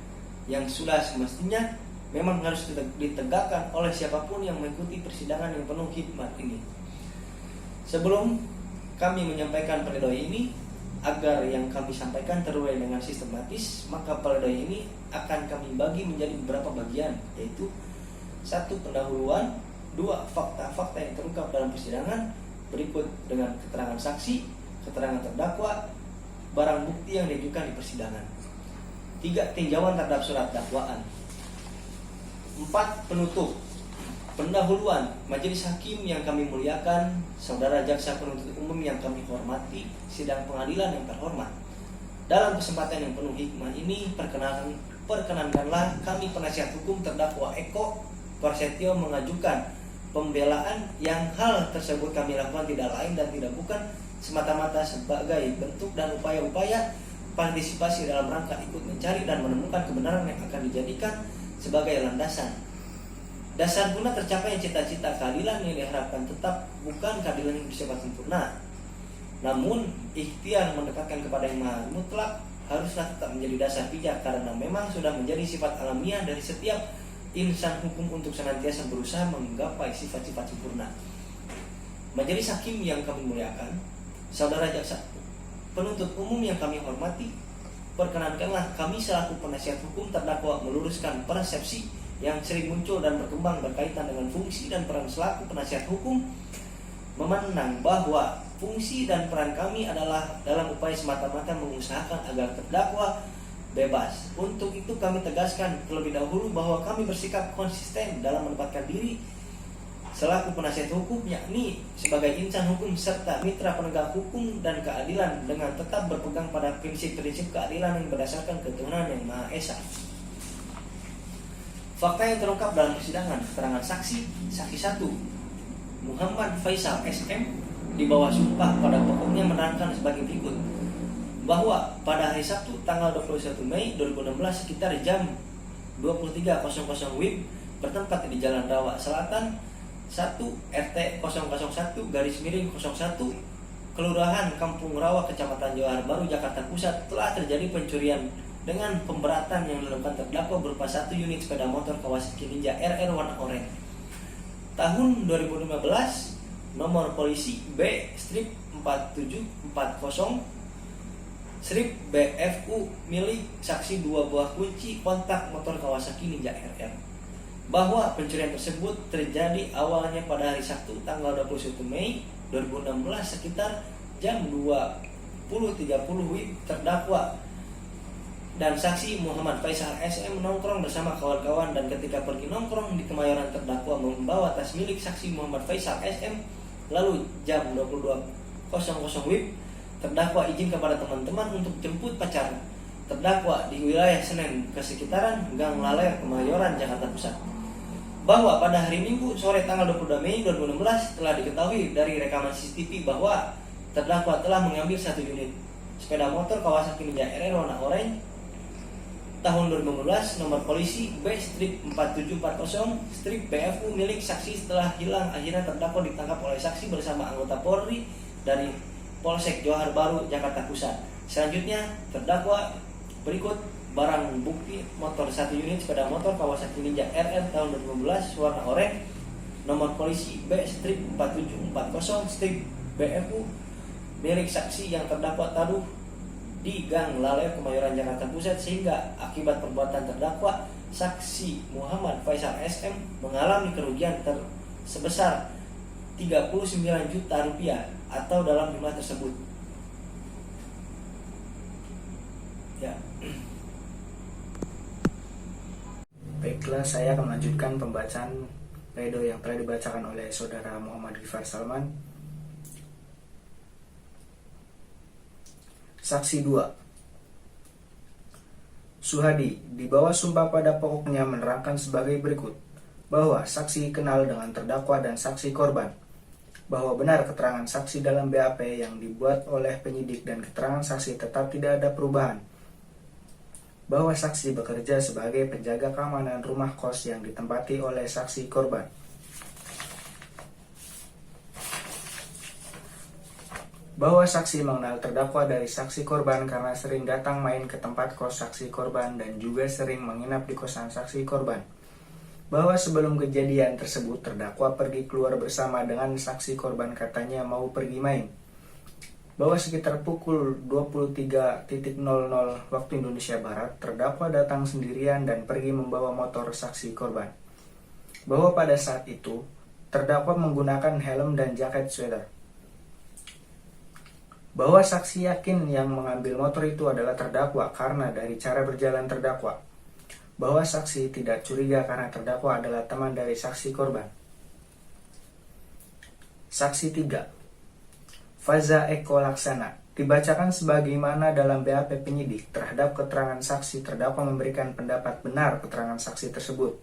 yang sudah semestinya memang harus ditegakkan oleh siapapun yang mengikuti persidangan yang penuh hikmat ini. Sebelum kami menyampaikan pledoi ini, agar yang kami sampaikan terurai dengan sistematis, maka pledoi ini akan kami bagi menjadi beberapa bagian, yaitu 1. Pendahuluan, 2. Fakta-fakta yang terungkap dalam persidangan, berikut dengan keterangan saksi, keterangan terdakwa, barang bukti yang diajukan di persidangan. 3. Tinjauan terhadap surat dakwaan. 4. Penutup. Pendahuluan, Majelis Hakim yang kami muliakan, Saudara Jaksa Penuntut Umum yang kami hormati, sidang pengadilan yang terhormat. Dalam kesempatan yang penuh hikmah ini, perkenankanlah kami penasihat hukum terdakwa Eko Prasetyo mengajukan pembelaan yang hal tersebut kami lakukan tidak lain dan tidak bukan semata-mata sebagai bentuk dan upaya-upaya partisipasi dalam rangka ikut mencari dan menemukan kebenaran yang akan dijadikan sebagai landasan dasar guna tercapainya cita-cita keadilan yang diharapkan, tetap bukan keadilan yang bersifat sempurna, namun ikhtiar mendekatkan kepada yang maha mutlak haruslah tetap menjadi dasar pijak, karena memang sudah menjadi sifat alamiah dari setiap insan hukum untuk senantiasa berusaha menggapai sifat-sifat sempurna. Majelis Hakim yang kami muliakan, Saudara Jaksa Penuntut Umum yang kami hormati, perkenankanlah kami selaku penasihat hukum terdakwa meluruskan persepsi yang sering muncul dan berkembang berkaitan dengan fungsi dan peran selaku penasihat hukum, memandang bahwa fungsi dan peran kami adalah dalam upaya semata-mata mengusahakan agar terdakwa bebas. Untuk itu kami tegaskan terlebih dahulu bahwa kami bersikap konsisten dalam menempatkan diri selaku penasihat hukum, yakni sebagai insan hukum serta mitra penegak hukum dan keadilan, dengan tetap berpegang pada prinsip-prinsip keadilan yang berdasarkan ketuhanan yang Maha Esa. Fakta yang terungkap dalam persidangan: keterangan saksi 1 Muhammad Faisal SM di bawah sumpah pada pokoknya menerangkan sebagai berikut, bahwa pada hari Sabtu tanggal 21 Mei 2016 sekitar jam 23.00 WIB bertempat di Jalan Rawa Selatan 1 RT 001/01 Kelurahan Kampung Rawa, Kecamatan Johar Baru, Jakarta Pusat telah terjadi pencurian dengan pemberatan yang dilakukan terdakwa berupa 1 unit sepeda motor Kawasaki Ninja RR warna oranye tahun 2015 nomor polisi B-4740 BFU milik saksi 2 buah kunci kontak motor Kawasaki Ninja RR, bahwa pencurian tersebut terjadi awalnya pada hari Sabtu tanggal 21 Mei 2016 sekitar jam 20.30 WIB. Terdakwa dan saksi Muhammad Faisal SM nongkrong bersama kawan-kawan, dan ketika pergi nongkrong di Kemayoran, terdakwa membawa tas milik saksi Muhammad Faisal SM. Lalu jam 22.00 WIB terdakwa izin kepada teman-teman untuk jemput pacar terdakwa di wilayah Senen ke sekitaran Gang Laler, Kemayoran, Jakarta Pusat. Bahwa pada hari Minggu sore tanggal 22 Mei 2016 telah diketahui dari rekaman CCTV bahwa terdakwa telah mengambil 1 unit sepeda motor Kawasaki Ninja RR warna oranye tahun 2015 nomor polisi B-4740-BFU milik saksi. Setelah hilang, akhirnya terdakwa ditangkap oleh saksi bersama anggota Polri dari Polsek Johar Baru, Jakarta Pusat. Selanjutnya terdakwa berikut barang bukti: motor 1 unit sepeda motor Kawasaki Ninja RR tahun 2015 warna oranye nomor polisi B-4740-BFU milik saksi yang terdakwa taruh di Gang Laler, Kemayoran, Jakarta Pusat, sehingga akibat perbuatan terdakwa saksi Muhammad Faisal SM mengalami kerugian sebesar 39 juta rupiah atau dalam jumlah tersebut. Ya. Baiklah, saya akan melanjutkan pembacaan pledoi yang telah dibacakan oleh saudara Muhammad Ghifar Salman. Saksi 2 Suhadi di bawah sumpah pada pokoknya menerangkan sebagai berikut, bahwa saksi kenal dengan terdakwa dan saksi korban, bahwa benar keterangan saksi dalam BAP yang dibuat oleh penyidik dan keterangan saksi tetap tidak ada perubahan, bahwa saksi bekerja sebagai penjaga keamanan rumah kos yang ditempati oleh saksi korban, bahwa saksi mengenal terdakwa dari saksi korban karena sering datang main ke tempat kos saksi korban dan juga sering menginap di kosan saksi korban, bahwa sebelum kejadian tersebut terdakwa pergi keluar bersama dengan saksi korban, katanya mau pergi main, bahwa sekitar pukul 23.00 waktu Indonesia Barat terdakwa datang sendirian dan pergi membawa motor saksi korban, bahwa pada saat itu terdakwa menggunakan helm dan jaket sweater, bahwa saksi yakin yang mengambil motor itu adalah terdakwa karena dari cara berjalan terdakwa, bahwa saksi tidak curiga karena terdakwa adalah teman dari saksi korban. Saksi 3 Faza Eko Laksana dibacakan sebagaimana dalam BAP penyidik terhadap keterangan saksi. Terdakwa memberikan pendapat benar keterangan saksi tersebut.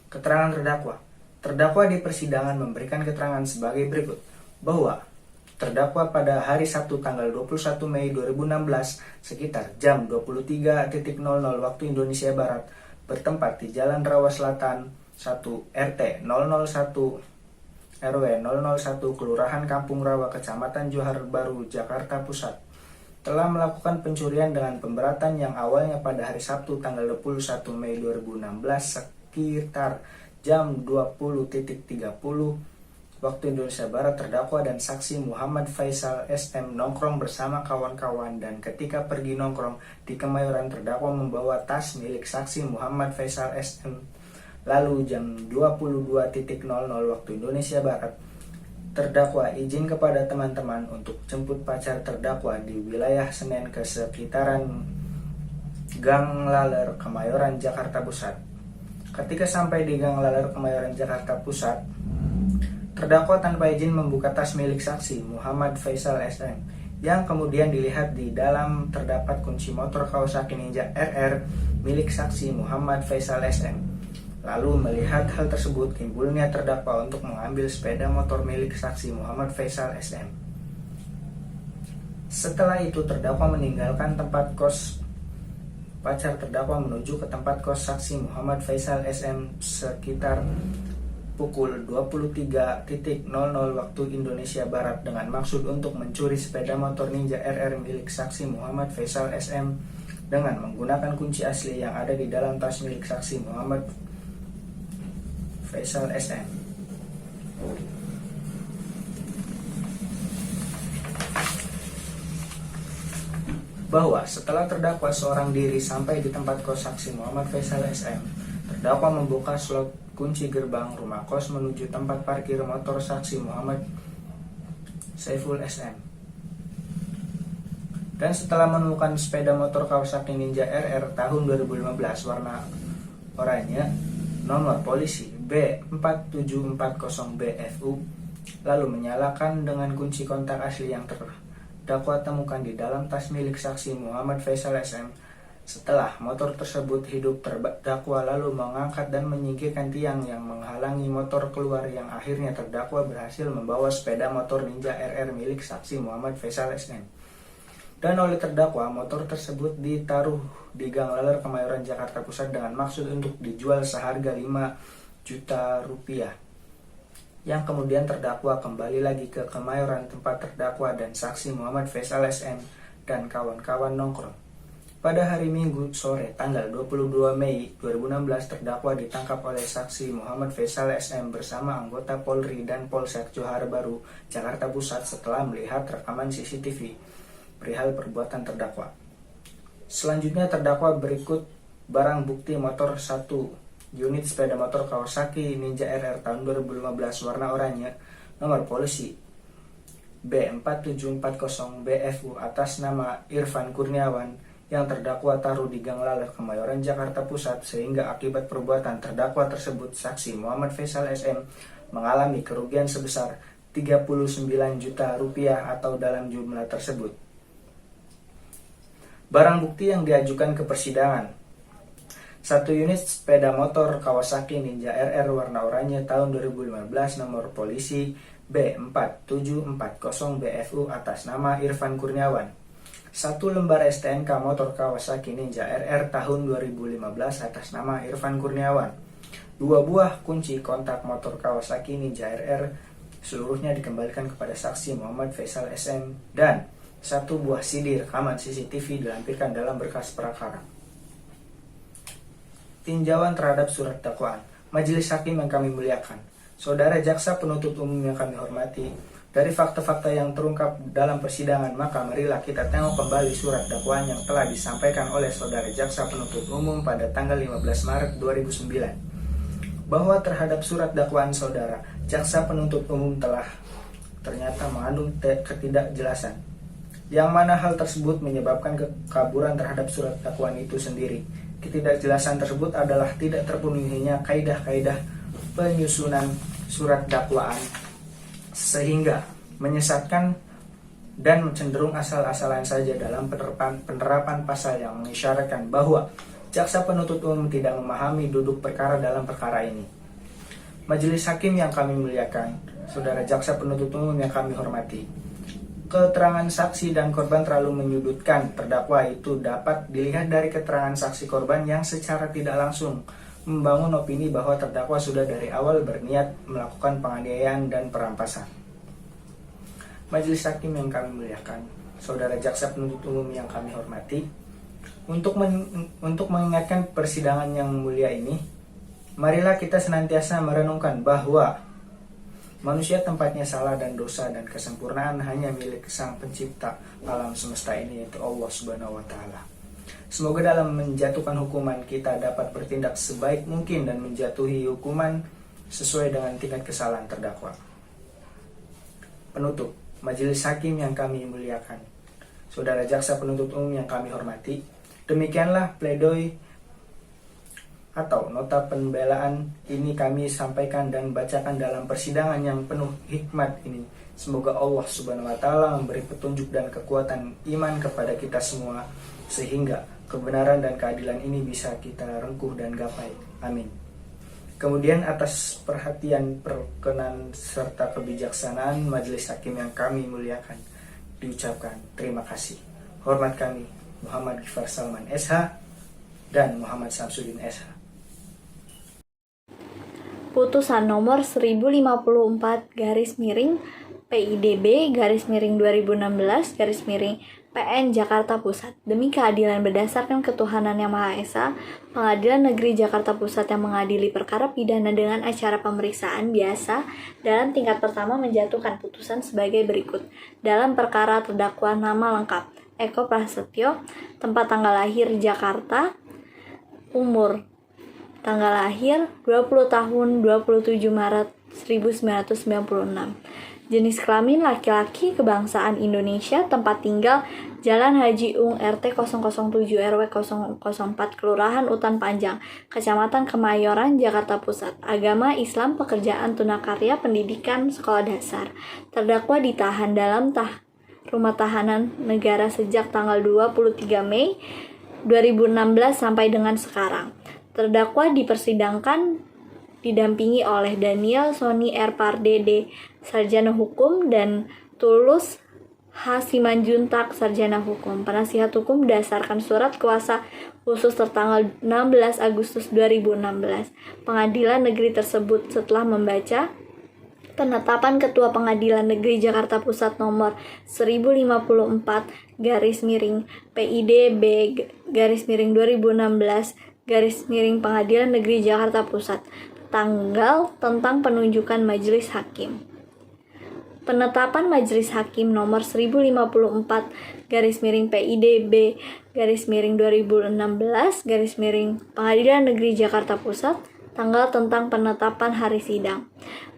Keterangan terdakwa di persidangan memberikan keterangan sebagai berikut, bahwa terdakwa pada hari Sabtu tanggal 21 Mei 2016 sekitar jam 23.00 waktu Indonesia Barat bertempat di Jalan Rawa Selatan 1 RT 001 RW 001 Kelurahan Kampung Rawa, Kecamatan Johar Baru, Jakarta Pusat, telah melakukan pencurian dengan pemberatan yang awalnya pada hari Sabtu tanggal 21 Mei 2016 sekitar jam 20.30 waktu Indonesia Barat. Terdakwa dan saksi Muhammad Faisal SM nongkrong bersama kawan-kawan, dan ketika pergi nongkrong di Kemayoran terdakwa membawa tas milik saksi Muhammad Faisal SM. Lalu jam 22.00 waktu Indonesia Barat, terdakwa izin kepada teman-teman untuk jemput pacar terdakwa di wilayah Senen ke sekitaran Gang Laler, Kemayoran, Jakarta Pusat. Ketika sampai di Gang Laler Kemayoran Jakarta Pusat, terdakwa tanpa izin membuka tas milik saksi Muhammad Faisal SM, yang kemudian dilihat di dalam terdapat kunci motor Kawasaki Ninja RR milik saksi Muhammad Faisal SM. Lalu melihat hal tersebut, timbulnya terdakwa untuk mengambil sepeda motor milik saksi Muhammad Faisal SM. Setelah itu terdakwa meninggalkan tempat kos pacar terdakwa menuju ke tempat kos saksi Muhammad Faisal SM sekitar pukul 23.00 waktu Indonesia Barat dengan maksud untuk mencuri sepeda motor Ninja RR milik saksi Muhammad Faisal SM dengan menggunakan kunci asli yang ada di dalam tas milik saksi Muhammad Faisal SM. Bahwa setelah terdakwa seorang diri sampai di tempat kos saksi Muhammad Faisal SM, terdakwa membuka slot kunci gerbang rumah kos menuju tempat parkir motor saksi Muhammad Saiful SM. Dan setelah menemukan sepeda motor Kawasaki Ninja RR tahun 2015 warna oranye nomor polisi B4740BFU, lalu menyalakan dengan kunci kontak asli yang terdakwa temukan di dalam tas milik saksi Muhammad Faisal SM. Setelah motor tersebut hidup, terdakwa lalu mengangkat dan menyingkirkan tiang yang menghalangi motor keluar, yang akhirnya terdakwa berhasil membawa sepeda motor Ninja RR milik saksi Muhammad Faisal SM. Dan oleh terdakwa, motor tersebut ditaruh di Gang Laler Kemayoran Jakarta Pusat dengan maksud untuk dijual seharga 5 juta rupiah. Yang kemudian terdakwa kembali lagi ke Kemayoran tempat terdakwa dan saksi Muhammad Faisal SM dan kawan-kawan nongkrong. Pada hari Minggu sore tanggal 22 Mei 2016, terdakwa ditangkap oleh saksi Muhammad Faisal SM bersama anggota Polri dan Polsek Johar Baru, Jakarta Pusat setelah melihat rekaman CCTV perihal perbuatan terdakwa. Selanjutnya terdakwa berikut barang bukti motor 1 unit sepeda motor Kawasaki Ninja RR tahun 2015 warna oranye nomor polisi B4740BFU atas nama Irfan Kurniawan yang terdakwa taruh di Gang Laler Kemayoran Jakarta Pusat, sehingga akibat perbuatan terdakwa tersebut saksi Muhammad Faisal SM mengalami kerugian sebesar 39 juta rupiah atau dalam jumlah tersebut. Barang bukti yang diajukan ke persidangan: 1 unit sepeda motor Kawasaki Ninja RR warna oranye tahun 2015 nomor polisi B4740BFU atas nama Irfan Kurniawan. 1 lembar STNK motor Kawasaki Ninja RR tahun 2015 atas nama Irfan Kurniawan. 2 buah kunci kontak motor Kawasaki Ninja RR seluruhnya dikembalikan kepada saksi Muhammad Faisal SM, dan 1 buah CD rekaman CCTV dilampirkan dalam berkas perkara. Tinjauan terhadap surat dakwaan. Majelis hakim yang kami muliakan, saudara jaksa penuntut umum yang kami hormati, dari fakta-fakta yang terungkap dalam persidangan, maka marilah kita tengok kembali surat dakwaan yang telah disampaikan oleh saudara jaksa penuntut umum pada tanggal 15 Maret 2009. Bahwa terhadap surat dakwaan saudara, jaksa penuntut umum telah ternyata mengandung ketidakjelasan, yang mana hal tersebut menyebabkan kekaburan terhadap surat dakwaan itu sendiri. Ketidakjelasan tersebut adalah tidak terpenuhinya kaidah-kaidah penyusunan surat dakwaan, sehingga menyesatkan dan cenderung asal-asalan saja dalam penerapan pasal yang mengisyaratkan bahwa jaksa penuntut umum tidak memahami duduk perkara dalam perkara ini. Majelis hakim yang kami muliakan, saudara jaksa penuntut umum yang kami hormati, keterangan saksi dan korban terlalu menyudutkan terdakwa itu dapat dilihat dari keterangan saksi korban yang secara tidak langsung membangun opini bahwa terdakwa sudah dari awal berniat melakukan penganiayaan dan perampasan. Majelis hakim yang kami muliakan, saudara jaksa penuntut umum yang kami hormati, untuk mengingatkan persidangan yang mulia ini, marilah kita senantiasa merenungkan bahwa manusia tempatnya salah dan dosa, dan kesempurnaan hanya milik Sang Pencipta alam semesta ini, yaitu Allah Subhanahu wa Ta'ala. Semoga dalam menjatuhkan hukuman kita dapat bertindak sebaik mungkin dan menjatuhi hukuman sesuai dengan tingkat kesalahan terdakwa. Penutup, majelis hakim yang kami muliakan, saudara jaksa penuntut umum yang kami hormati, demikianlah pledoi atau nota pembelaan ini kami sampaikan dan bacakan dalam persidangan yang penuh hikmat ini. Semoga Allah Subhanahu wa taala memberi petunjuk dan kekuatan iman kepada kita semua sehingga kebenaran dan keadilan ini bisa kita rengkuh dan gapai. Amin. Kemudian atas perhatian, perkenan serta kebijaksanaan majelis hakim yang kami muliakan diucapkan terima kasih. Hormat kami Muhammad Gifar Salman SH dan Muhammad Samsudin SH. Putusan nomor 1054 PIDB 2016 PN Jakarta Pusat. Demi keadilan berdasarkan ketuhanan yang Maha Esa, Pengadilan Negeri Jakarta Pusat yang mengadili perkara pidana dengan acara pemeriksaan biasa dalam tingkat pertama menjatuhkan putusan sebagai berikut. Dalam perkara terdakwa nama lengkap Eko Prasetyo, tempat tanggal lahir Jakarta, umur tanggal lahir 20 tahun 27 Maret 1996. Jenis kelamin laki-laki, kebangsaan Indonesia, tempat tinggal Jalan Haji Ung RT 007 RW 004 Kelurahan Utan Panjang, Kecamatan Kemayoran, Jakarta Pusat. Agama Islam, pekerjaan tunakarya, pendidikan sekolah dasar. Terdakwa ditahan dalam rumah tahanan negara sejak tanggal 23 Mei 2016 sampai dengan sekarang. Terdakwa dipersidangkan didampingi oleh Daniel Sony R. Pardede, Sarjana Hukum, dan Tulus H. Simanjuntak, Sarjana Hukum. Penasihat hukum berdasarkan surat kuasa khusus tertanggal 16 Agustus 2016. Pengadilan negeri tersebut setelah membaca penetapan Ketua Pengadilan Negeri Jakarta Pusat nomor 1054 PIDB 2016 Pengadilan Negeri Jakarta Pusat tanggal tentang penunjukan majelis hakim. Penetapan majelis hakim nomor 1054 PIDB 2016 Pengadilan Negeri Jakarta Pusat tanggal tentang penetapan hari sidang,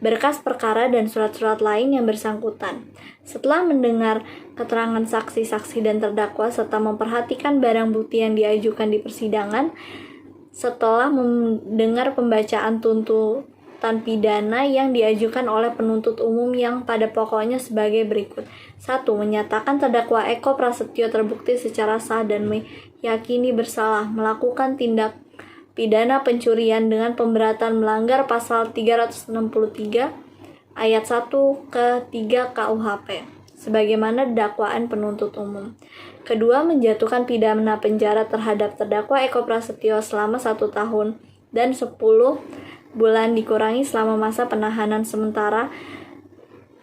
berkas perkara dan surat-surat lain yang bersangkutan. Setelah mendengar keterangan saksi-saksi dan terdakwa serta memperhatikan barang bukti yang diajukan di persidangan, setelah mendengar pembacaan tuntutan pidana yang diajukan oleh penuntut umum yang pada pokoknya sebagai berikut. 1. Menyatakan terdakwa Eko Prasetyo terbukti secara sah dan meyakini bersalah melakukan tindak pidana pencurian dengan pemberatan melanggar pasal 363 ayat 1 ke 3 KUHP sebagaimana dakwaan penuntut umum. Kedua, menjatuhkan pidana penjara terhadap terdakwa Eko Prasetyo selama 1 tahun dan 10 bulan dikurangi selama masa penahanan sementara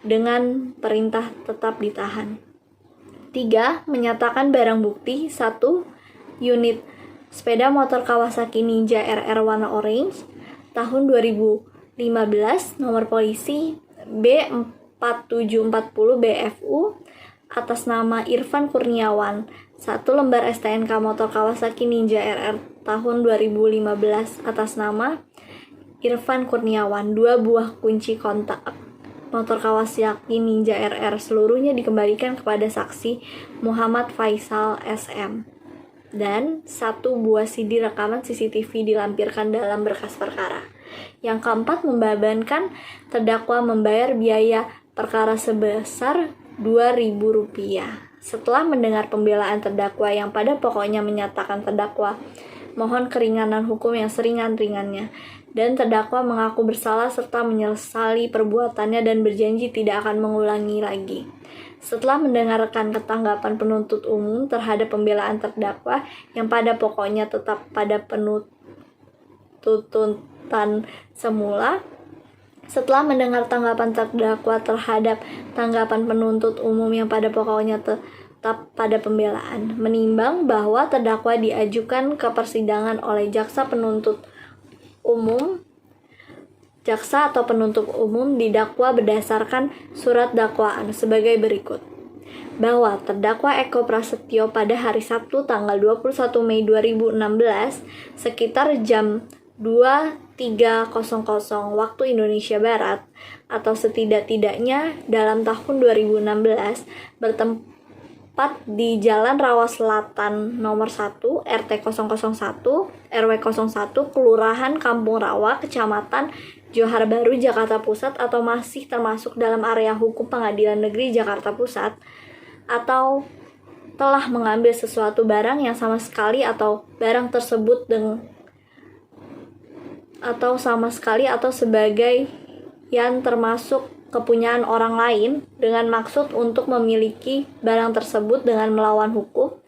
dengan perintah tetap ditahan. 3. Menyatakan barang bukti 1. Unit sepeda motor Kawasaki Ninja RR warna orange tahun 2015 nomor polisi B4740 BFU atas nama Irfan Kurniawan. 1 lembar STNK motor Kawasaki Ninja RR tahun 2015 atas nama Irfan Kurniawan. 2 buah kunci kontak motor Kawasaki Ninja RR seluruhnya dikembalikan kepada saksi Muhammad Faisal SM. Dan 1 buah CD rekaman CCTV dilampirkan dalam berkas perkara. Yang keempat, membebankan terdakwa membayar biaya perkara sebesar Rp2.000. Setelah mendengar pembelaan terdakwa yang pada pokoknya menyatakan terdakwa mohon keringanan hukum yang seringan-ringannya, dan terdakwa mengaku bersalah serta menyesali perbuatannya dan berjanji tidak akan mengulangi lagi. Setelah mendengarkan ketanggapan penuntut umum terhadap pembelaan terdakwa yang pada pokoknya tetap pada tuntutan semula, setelah mendengar tanggapan terdakwa terhadap tanggapan penuntut umum yang pada pokoknya tetap pada pembelaan, menimbang bahwa terdakwa diajukan ke persidangan oleh jaksa atau penuntut umum didakwa berdasarkan surat dakwaan sebagai berikut. Bahwa terdakwa Eko Prasetyo pada hari Sabtu tanggal 21 Mei 2016 sekitar jam 23.00 waktu Indonesia Barat atau setidak-tidaknya dalam tahun 2016 tepat di Jalan Rawa Selatan nomor 1, RT 001, RW 01, Kelurahan Kampung Rawa, Kecamatan Johar Baru, Jakarta Pusat, atau masih termasuk dalam area hukum Pengadilan Negeri Jakarta Pusat, atau telah mengambil sesuatu barang yang sama sekali atau barang tersebut atau sebagai yang termasuk kepunyaan orang lain dengan maksud untuk memiliki barang tersebut dengan melawan hukum,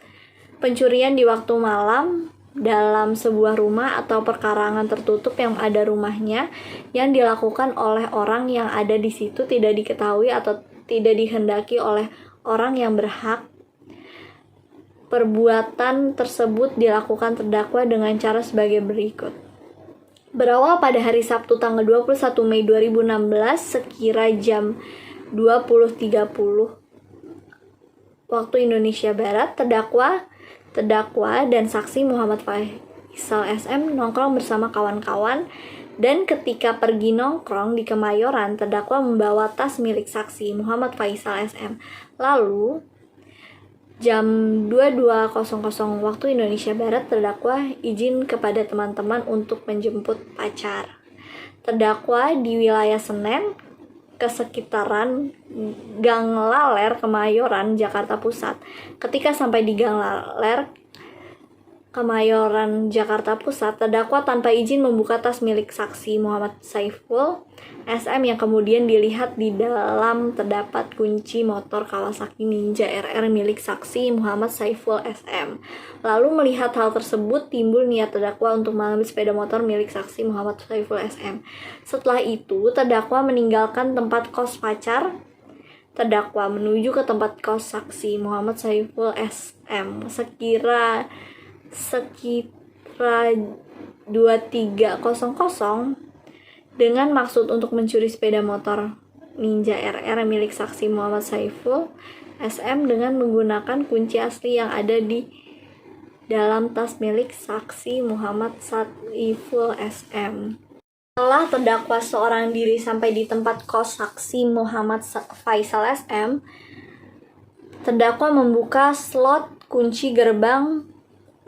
pencurian di waktu malam dalam sebuah rumah atau perkarangan tertutup yang ada rumahnya yang dilakukan oleh orang yang ada di situ tidak diketahui atau tidak dihendaki oleh orang yang berhak. Perbuatan tersebut dilakukan terdakwa dengan cara sebagai berikut. Berawal pada hari Sabtu tanggal 21 Mei 2016 sekira jam 20.30 waktu Indonesia Barat, terdakwa dan saksi Muhammad Faisal SM nongkrong bersama kawan-kawan, dan ketika pergi nongkrong di Kemayoran, terdakwa membawa tas milik saksi Muhammad Faisal SM. Lalu jam 22.00 waktu Indonesia Barat, terdakwa izin kepada teman-teman untuk menjemput pacar. Terdakwa di wilayah Senen ke sekitaran Gang Laler, Kemayoran, Jakarta Pusat. Ketika sampai di Gang Laler, Kemayoran, Jakarta Pusat, terdakwa tanpa izin membuka tas milik saksi Muhammad Saiful SM yang kemudian dilihat di dalam terdapat kunci motor Kawasaki Ninja RR milik saksi Muhammad Saiful SM. Lalu melihat hal tersebut, timbul niat terdakwa untuk mengambil sepeda motor milik saksi Muhammad Saiful SM. Setelah itu, terdakwa meninggalkan tempat kos pacar. Terdakwa menuju ke tempat kos saksi Muhammad Saiful SM sekitar 23.00 dengan maksud untuk mencuri sepeda motor Ninja RR milik saksi Muhammad Saiful SM dengan menggunakan kunci asli yang ada di dalam tas milik saksi Muhammad Saiful SM. Setelah terdakwa seorang diri sampai di tempat kos saksi Muhammad Faisal SM, terdakwa membuka slot kunci gerbang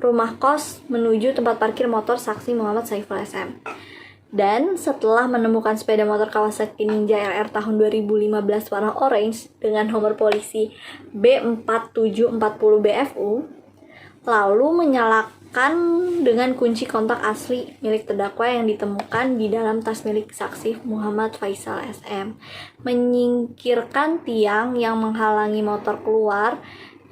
rumah kos menuju tempat parkir motor saksi Muhammad Saiful SM. Dan setelah menemukan sepeda motor Kawasaki Ninja RR tahun 2015 warna orange dengan nomor polisi B4740 BFU, lalu menyalakan dengan kunci kontak asli milik terdakwa yang ditemukan di dalam tas milik saksi Muhammad Faisal SM, menyingkirkan tiang yang menghalangi motor keluar,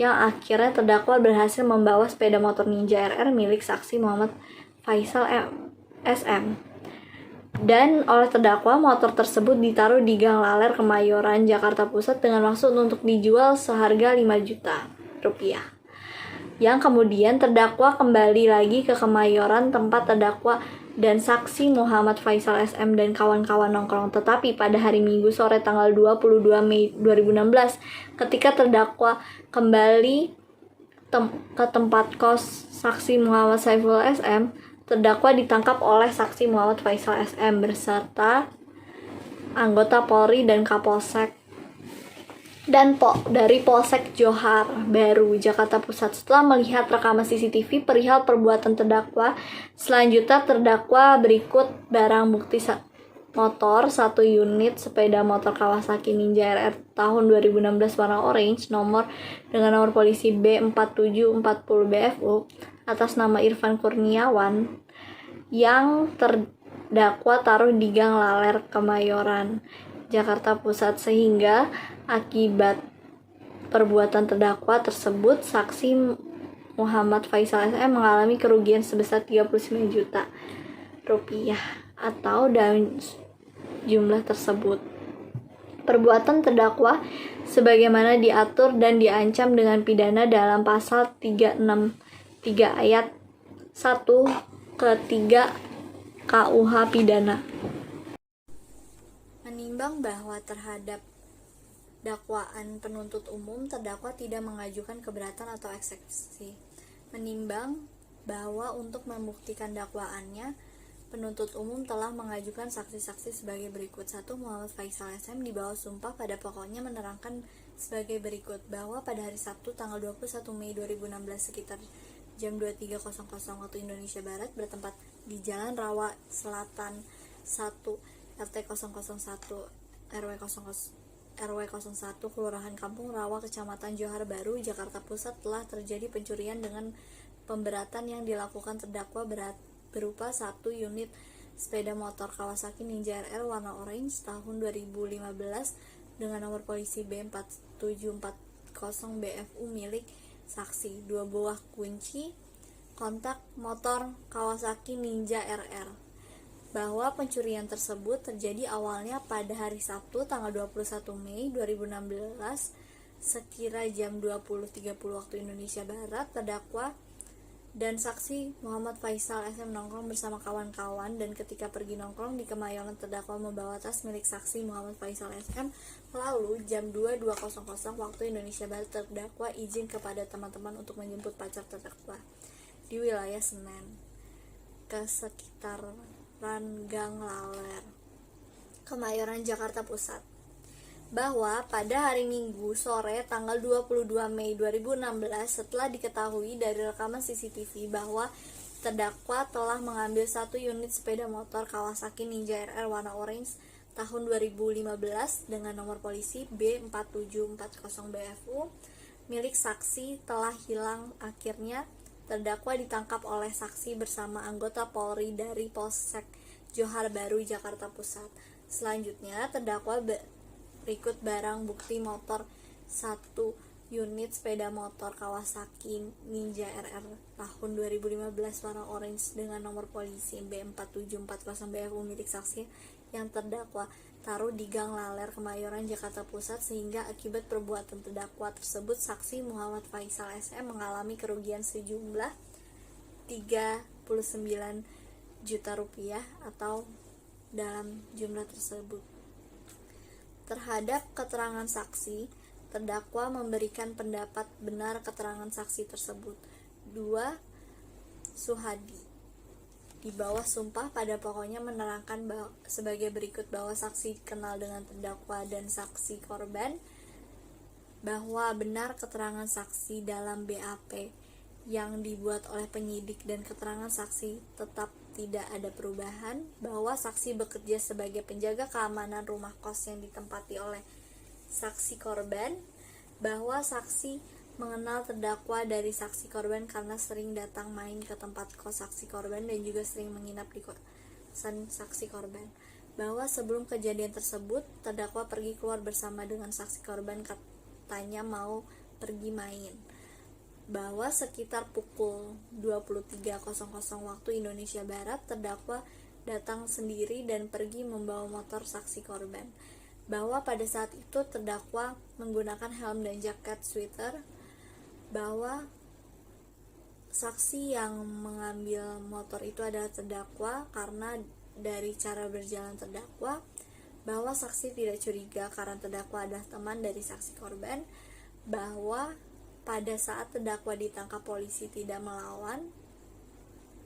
yang akhirnya terdakwa berhasil membawa sepeda motor Ninja RR milik saksi Muhammad Faisal SM. Dan oleh terdakwa, motor tersebut ditaruh di Gang Laler, Kemayoran, Jakarta Pusat dengan maksud untuk dijual seharga 5 juta rupiah. Yang kemudian terdakwa kembali lagi ke Kemayoran, tempat terdakwa dan saksi Muhammad Faisal SM dan kawan-kawan nongkrong. Tetapi pada hari Minggu sore tanggal 22 Mei 2016, ketika terdakwa kembali ke tempat kos saksi Muhammad Saiful SM, terdakwa ditangkap oleh saksi Muhammad Faisal SM beserta anggota Polri dan Kapolsek dari Polsek Johar Baru, Jakarta Pusat. Setelah melihat rekaman CCTV perihal perbuatan terdakwa, selanjutnya terdakwa berikut barang bukti motor 1 unit sepeda motor Kawasaki Ninja RR tahun 2016 warna orange dengan nomor polisi B4740 BFU atas nama Irfan Kurniawan yang terdakwa taruh di Gang Laler, Kemayoran, Jakarta Pusat, sehingga akibat perbuatan terdakwa tersebut saksi Muhammad Faisal SM mengalami kerugian sebesar 39 juta rupiah atau dalam jumlah tersebut. Perbuatan terdakwa sebagaimana diatur dan diancam dengan pidana dalam pasal 363 ayat 1 ke 3 KUH pidana. Menimbang bahwa terhadap dakwaan penuntut umum, terdakwa tidak mengajukan keberatan atau eksepsi. Menimbang bahwa untuk membuktikan dakwaannya, penuntut umum telah mengajukan saksi-saksi sebagai berikut. 1. Muhammad Faisal SM di bawah sumpah pada pokoknya menerangkan sebagai berikut, bahwa pada hari Sabtu tanggal 21 Mei 2016 sekitar jam 23.00 waktu Indonesia Barat bertempat di Jalan Rawa Selatan 1 RT 001 RW 01 Kelurahan Kampung Rawa Kecamatan Johar Baru Jakarta Pusat telah terjadi pencurian dengan pemberatan yang dilakukan terdakwa berupa 1 unit sepeda motor Kawasaki Ninja RR warna orange tahun 2015 dengan nomor polisi B4740 BFU milik saksi, 2 buah kunci kontak motor Kawasaki Ninja RR, bahwa pencurian tersebut terjadi awalnya pada hari Sabtu tanggal 21 Mei 2016 sekira jam 20.30 waktu Indonesia Barat. Terdakwa dan saksi Muhammad Faisal SM nongkrong bersama kawan-kawan, dan ketika pergi nongkrong di Kemayoran terdakwa membawa tas milik saksi Muhammad Faisal SM. Lalu jam 22.00 waktu Indonesia Barat terdakwa izin kepada teman-teman untuk menjemput pacar terdakwa di wilayah Senen ke sekitaran Gang Laler, Kemayoran, Jakarta Pusat, bahwa pada hari Minggu sore tanggal 22 Mei 2016 setelah diketahui dari rekaman CCTV bahwa terdakwa telah mengambil 1 unit sepeda motor Kawasaki Ninja RR warna orange tahun 2015 dengan nomor polisi B4740 BFU milik saksi telah hilang. Akhirnya terdakwa ditangkap oleh saksi bersama anggota Polri dari Polsek Johar Baru Jakarta Pusat. Selanjutnya terdakwa berikut barang bukti motor 1 unit sepeda motor Kawasaki Ninja RR tahun 2015 warna orange dengan nomor polisi B4740 BFU milik saksi yang terdakwa taruh di Gang Laler, Kemayoran, Jakarta Pusat, sehingga akibat perbuatan terdakwa tersebut saksi Muhammad Faisal SM mengalami kerugian sejumlah 39 juta rupiah atau dalam jumlah tersebut. Terhadap keterangan saksi, terdakwa memberikan pendapat benar keterangan saksi tersebut. 2. Suhadi di bawah sumpah pada pokoknya menerangkan sebagai berikut bahwa saksi kenal dengan terdakwa dan saksi korban, bahwa benar keterangan saksi dalam BAP yang dibuat oleh penyidik dan keterangan saksi tetap tidak ada perubahan, bahwa saksi bekerja sebagai penjaga keamanan rumah kos yang ditempati oleh saksi korban, bahwa saksi mengenal terdakwa dari saksi korban karena sering datang main ke tempat kos saksi korban dan juga sering menginap di kosan saksi korban, bahwa sebelum kejadian tersebut terdakwa pergi keluar bersama dengan saksi korban, katanya mau pergi main, bahwa sekitar pukul 23.00 waktu Indonesia Barat terdakwa datang sendiri dan pergi membawa motor saksi korban, bahwa pada saat itu terdakwa menggunakan helm dan jaket sweater, bahwa saksi yang mengambil motor itu adalah terdakwa karena dari cara berjalan terdakwa, bahwa saksi tidak curiga karena terdakwa adalah teman dari saksi korban, bahwa pada saat terdakwa ditangkap polisi tidak melawan.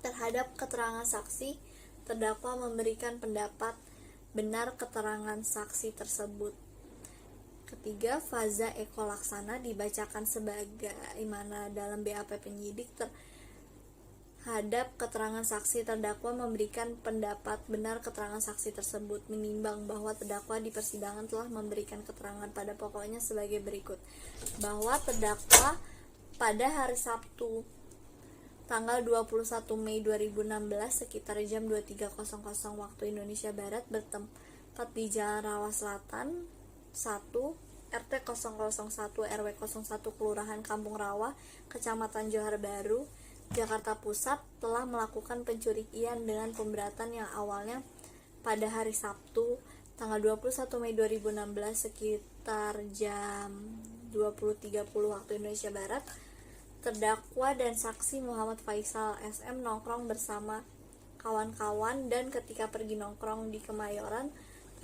Terhadap keterangan saksi, terdakwa memberikan pendapat benar keterangan saksi tersebut. Ketiga, Faza Eko Laksana dibacakan sebagaimana dalam BAP penyidik. Terhadap keterangan saksi, terdakwa memberikan pendapat benar keterangan saksi tersebut, menimbang bahwa terdakwa di persidangan telah memberikan keterangan pada pokoknya sebagai berikut, bahwa terdakwa pada hari Sabtu tanggal 21 Mei 2016 sekitar jam 23.00 waktu Indonesia Barat bertempat di Jalan Rawa Selatan 1 RT 001 RW 01 Kelurahan Kampung Rawa Kecamatan Johar Baru Jakarta Pusat telah melakukan pencurian dengan pemberatan yang awalnya pada hari Sabtu tanggal 21 Mei 2016 sekitar jam 20.30 waktu Indonesia Barat. Terdakwa dan saksi Muhammad Faisal SM nongkrong bersama kawan-kawan, dan ketika pergi nongkrong di Kemayoran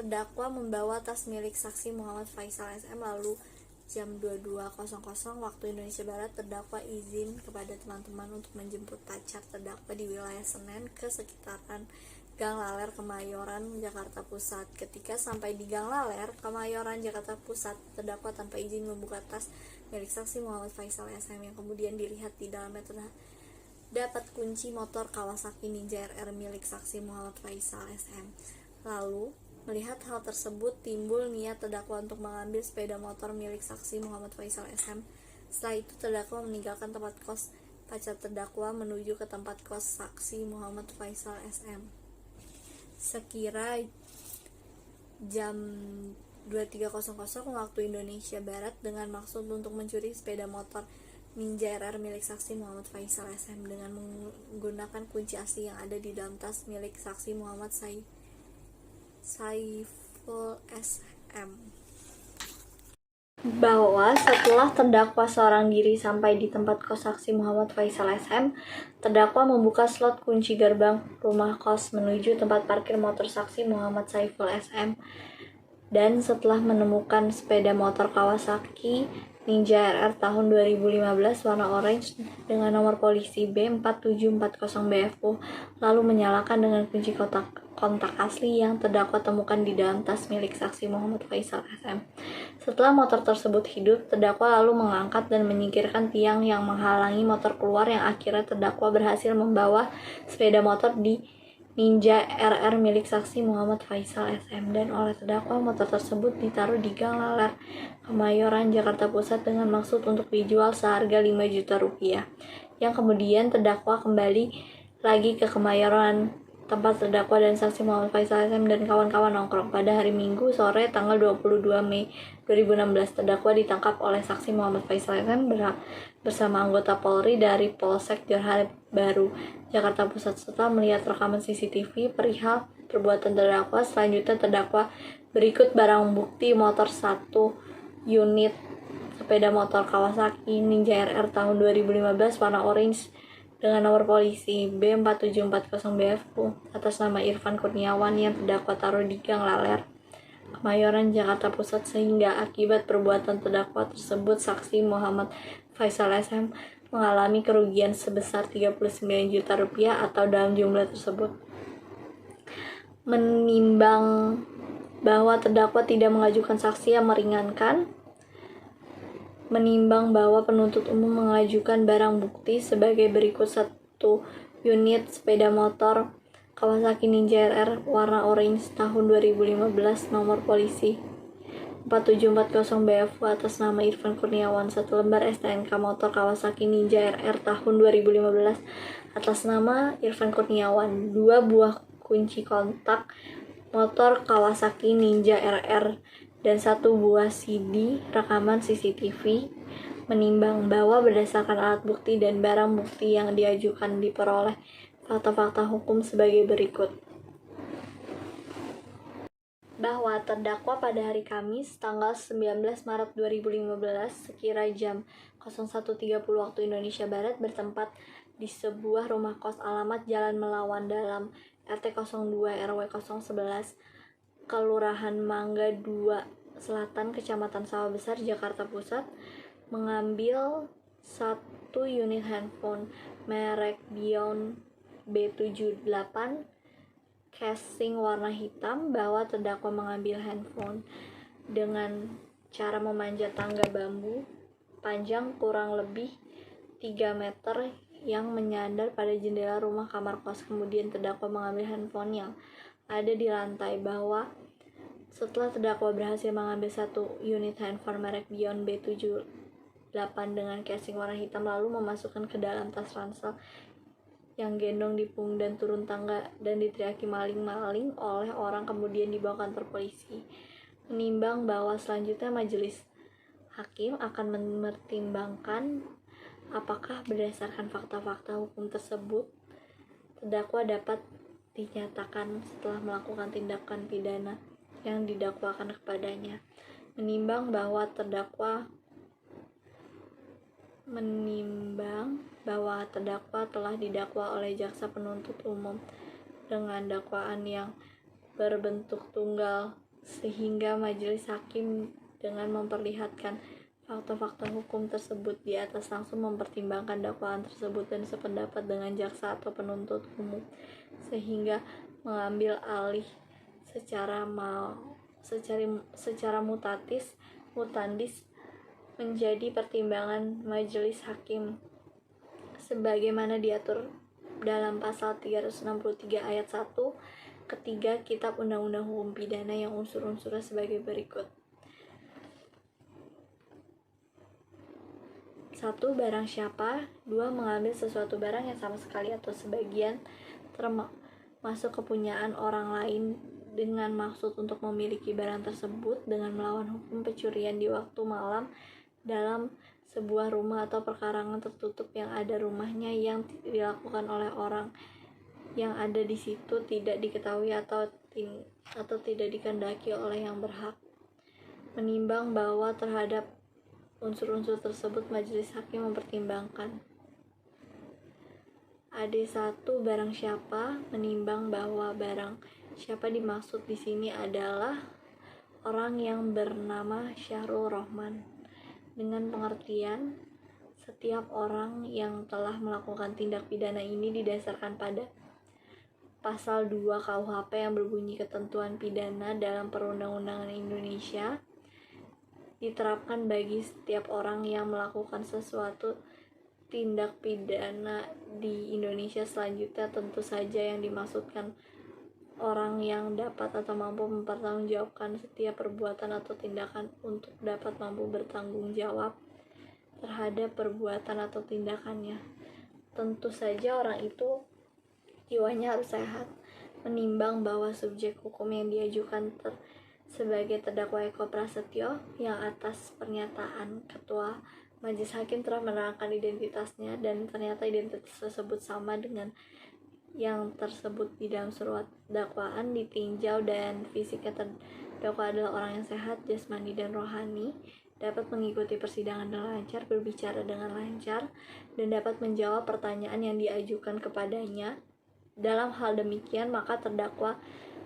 terdakwa membawa tas milik saksi Muhammad Faisal SM. Lalu jam 22.00 waktu Indonesia Barat terdakwa izin kepada teman-teman untuk menjemput pacar terdakwa di wilayah Senen ke sekitaran Gang Laler, Kemayoran, Jakarta Pusat. Ketika sampai di Gang Laler, Kemayoran, Jakarta Pusat, terdakwa tanpa izin membuka tas milik saksi Muhammad Faisal SM yang kemudian dilihat di dalamnya terdapat kunci motor Kawasaki Ninja RR milik saksi Muhammad Faisal SM. Lalu, melihat hal tersebut, timbul niat terdakwa untuk mengambil sepeda motor milik saksi Muhammad Faisal SM. Setelah itu, terdakwa meninggalkan tempat kos pacar terdakwa menuju ke tempat kos saksi Muhammad Faisal SM. Sekira jam 23.00 waktu Indonesia Barat dengan maksud untuk mencuri sepeda motor Ninja RR milik saksi Muhammad Faisal SM dengan menggunakan kunci asli yang ada di dalam tas milik saksi Muhammad Saiful SM. Bahwa setelah terdakwa seorang diri sampai di tempat kos saksi Muhammad Faisal SM, terdakwa membuka slot kunci gerbang rumah kos menuju tempat parkir motor saksi Muhammad Saiful SM, dan setelah menemukan sepeda motor Kawasaki Ninja RR tahun 2015 warna orange dengan nomor polisi B4740BFU, lalu menyalakan dengan kunci kontak asli yang terdakwa temukan di dalam tas milik saksi Muhammad Faisal SM. Setelah motor tersebut hidup, terdakwa lalu mengangkat dan menyingkirkan tiang yang menghalangi motor keluar, yang akhirnya terdakwa berhasil membawa sepeda motor di Ninja RR milik saksi Muhammad Faisal SM, dan oleh terdakwa motor tersebut ditaruh di Gang Laler, Kemayoran, Jakarta Pusat dengan maksud untuk dijual seharga 5 juta rupiah, yang kemudian terdakwa kembali lagi ke Kemayoran, tempat terdakwa dan saksi Muhammad Faisal SM dan kawan-kawan nongkrong. Pada hari Minggu sore tanggal 22 Mei 2016, terdakwa ditangkap oleh saksi Muhammad Faisal SM bersama anggota Polri dari Polsek Johar Baru, Jakarta Pusat. Setelah melihat rekaman CCTV perihal perbuatan terdakwa, selanjutnya terdakwa berikut barang bukti motor 1 unit sepeda motor Kawasaki Ninja RR tahun 2015 warna orange dengan nomor polisi B4740BFU atas nama Irfan Kurniawan yang terdakwa taruh di Gang Laler, Kemayoran, Jakarta Pusat, sehingga akibat perbuatan terdakwa tersebut saksi Muhammad Faisal SM mengalami kerugian sebesar 39 juta rupiah atau dalam jumlah tersebut. Menimbang bahwa terdakwa tidak mengajukan saksi yang meringankan, menimbang bahwa penuntut umum mengajukan barang bukti sebagai berikut: 1 unit sepeda motor Kawasaki Ninja RR warna orange tahun 2015 nomor polisi 4740BFU atas nama Irfan Kurniawan, 1 lembar STNK motor Kawasaki Ninja RR tahun 2015 atas nama Irfan Kurniawan, 2 buah kunci kontak motor Kawasaki Ninja RR, dan 1 buah CD rekaman CCTV. Menimbang bahwa berdasarkan alat bukti dan barang bukti yang diajukan diperoleh fakta-fakta hukum sebagai berikut. Bahwa terdakwa pada hari Kamis tanggal 19 Maret 2015 sekira jam 01.30 waktu Indonesia Barat bertempat di sebuah rumah kos alamat Jalan Melawan Dalam RT 02 RW 011 Kelurahan Mangga 2 Selatan, Kecamatan Sawah Besar, Jakarta Pusat, mengambil 1 unit handphone merek Bion B78 casing warna hitam. Bahwa terdakwa mengambil handphone dengan cara memanjat tangga bambu panjang kurang lebih 3 meter yang menyandar pada jendela rumah kamar kos. Kemudian terdakwa mengambil handphone yang ada di lantai. Bahwa setelah terdakwa berhasil mengambil 1 unit handphone merek Bion B78 dengan casing warna hitam, lalu memasukkan ke dalam tas ransel yang gendong di punggung dan turun tangga dan diteriaki maling-maling oleh orang, kemudian dibawa kantor polisi. Menimbang bahwa selanjutnya majelis hakim akan mempertimbangkan apakah berdasarkan fakta-fakta hukum tersebut terdakwa dapat dinyatakan setelah melakukan tindakan pidana yang didakwakan kepadanya. Menimbang bahwa terdakwa telah didakwa oleh jaksa penuntut umum dengan dakwaan yang berbentuk tunggal, sehingga majelis hakim dengan memperlihatkan fakta-fakta hukum tersebut di atas langsung mempertimbangkan dakwaan tersebut dan sependapat dengan jaksa atau penuntut umum, sehingga mengambil alih secara mutandis menjadi pertimbangan majelis hakim sebagaimana diatur dalam pasal 363 ayat 1 ketiga Kitab Undang-Undang Hukum Pidana yang unsur-unsurnya sebagai berikut. 1. Barang siapa. 2. Mengambil sesuatu barang yang sama sekali atau sebagian termasuk kepunyaan orang lain dengan maksud untuk memiliki barang tersebut dengan melawan hukum pencurian di waktu malam dalam sebuah rumah atau perkarangan tertutup yang ada rumahnya yang dilakukan oleh orang yang ada di situ tidak diketahui atau tidak dikehendaki oleh yang berhak. Menimbang bahwa terhadap unsur-unsur tersebut majelis hakim mempertimbangkan. AD1 barang siapa. Menimbang bahwa barang siapa dimaksud di sini adalah orang yang bernama Syahrul Rohman dengan pengertian setiap orang yang telah melakukan tindak pidana ini didasarkan pada pasal 2 KUHP yang berbunyi ketentuan pidana dalam perundang-undangan Indonesia diterapkan bagi setiap orang yang melakukan sesuatu tindak pidana di Indonesia. Selanjutnya tentu saja yang dimaksudkan orang yang dapat atau mampu mempertanggungjawabkan setiap perbuatan atau tindakan untuk dapat mampu bertanggung jawab terhadap perbuatan atau tindakannya. Tentu saja orang itu jiwanya harus sehat. Menimbang bahwa subjek hukum yang diajukan sebagai terdakwa Eko Prasetyo yang atas pernyataan Ketua Majelis Hakim telah menerangkan identitasnya dan ternyata identitas tersebut sama dengan yang tersebut di dalam surat dakwaan ditinjau dan fisiknya terdakwa adalah orang yang sehat jasmani dan rohani, dapat mengikuti persidangan dengan lancar, berbicara dengan lancar, dan dapat menjawab pertanyaan yang diajukan kepadanya. Dalam hal demikian maka terdakwa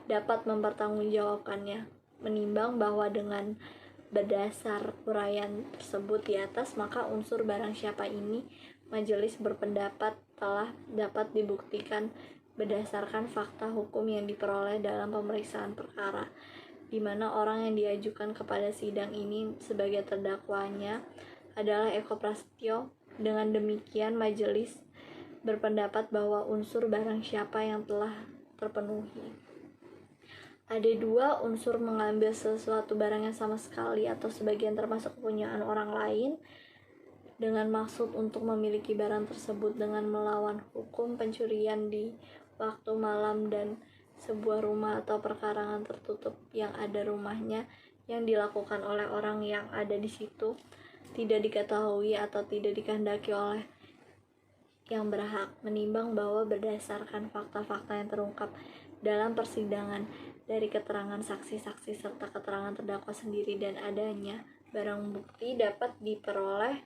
dapat mempertanggungjawabkannya. Menimbang bahwa dengan berdasar uraian tersebut di atas maka unsur barang siapa ini majelis berpendapat telah dapat dibuktikan berdasarkan fakta hukum yang diperoleh dalam pemeriksaan perkara, di mana orang yang diajukan kepada sidang ini sebagai terdakwanya adalah Eko Prasetyo. Dengan demikian majelis berpendapat bahwa unsur barang siapa yang telah terpenuhi. Ada 2 unsur mengambil sesuatu barang yang sama sekali atau sebagian termasuk kepunyaan orang lain dengan maksud untuk memiliki barang tersebut dengan melawan hukum pencurian di waktu malam dan sebuah rumah atau perkarangan tertutup yang ada rumahnya yang dilakukan oleh orang yang ada di situ tidak diketahui atau tidak dikehendaki oleh yang berhak. Menimbang bahwa berdasarkan fakta-fakta yang terungkap dalam persidangan dari keterangan saksi-saksi serta keterangan terdakwa sendiri dan adanya barang bukti dapat diperoleh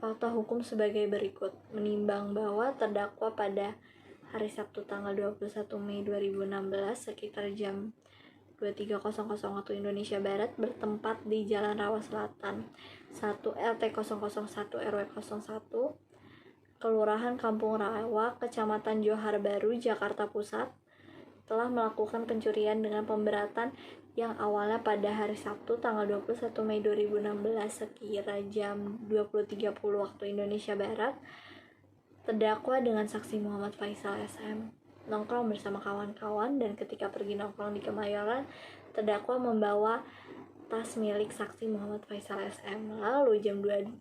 fakta hukum sebagai berikut. Menimbang bahwa terdakwa pada hari Sabtu tanggal 21 Mei 2016 sekitar jam 23.00 waktu Indonesia Barat bertempat di Jalan Rawa Selatan 1 RT 001 RW 01 Kelurahan Kampung Rawa, Kecamatan Johar Baru, Jakarta Pusat telah melakukan pencurian dengan pemberatan yang awalnya pada hari Sabtu tanggal 21 Mei 2016 sekira jam 20.30 waktu Indonesia Barat. Terdakwa dengan saksi Muhammad Faisal SM nongkrong bersama kawan-kawan dan ketika pergi nongkrong di Kemayoran, terdakwa membawa tas milik saksi Muhammad Faisal SM. Lalu jam 22.00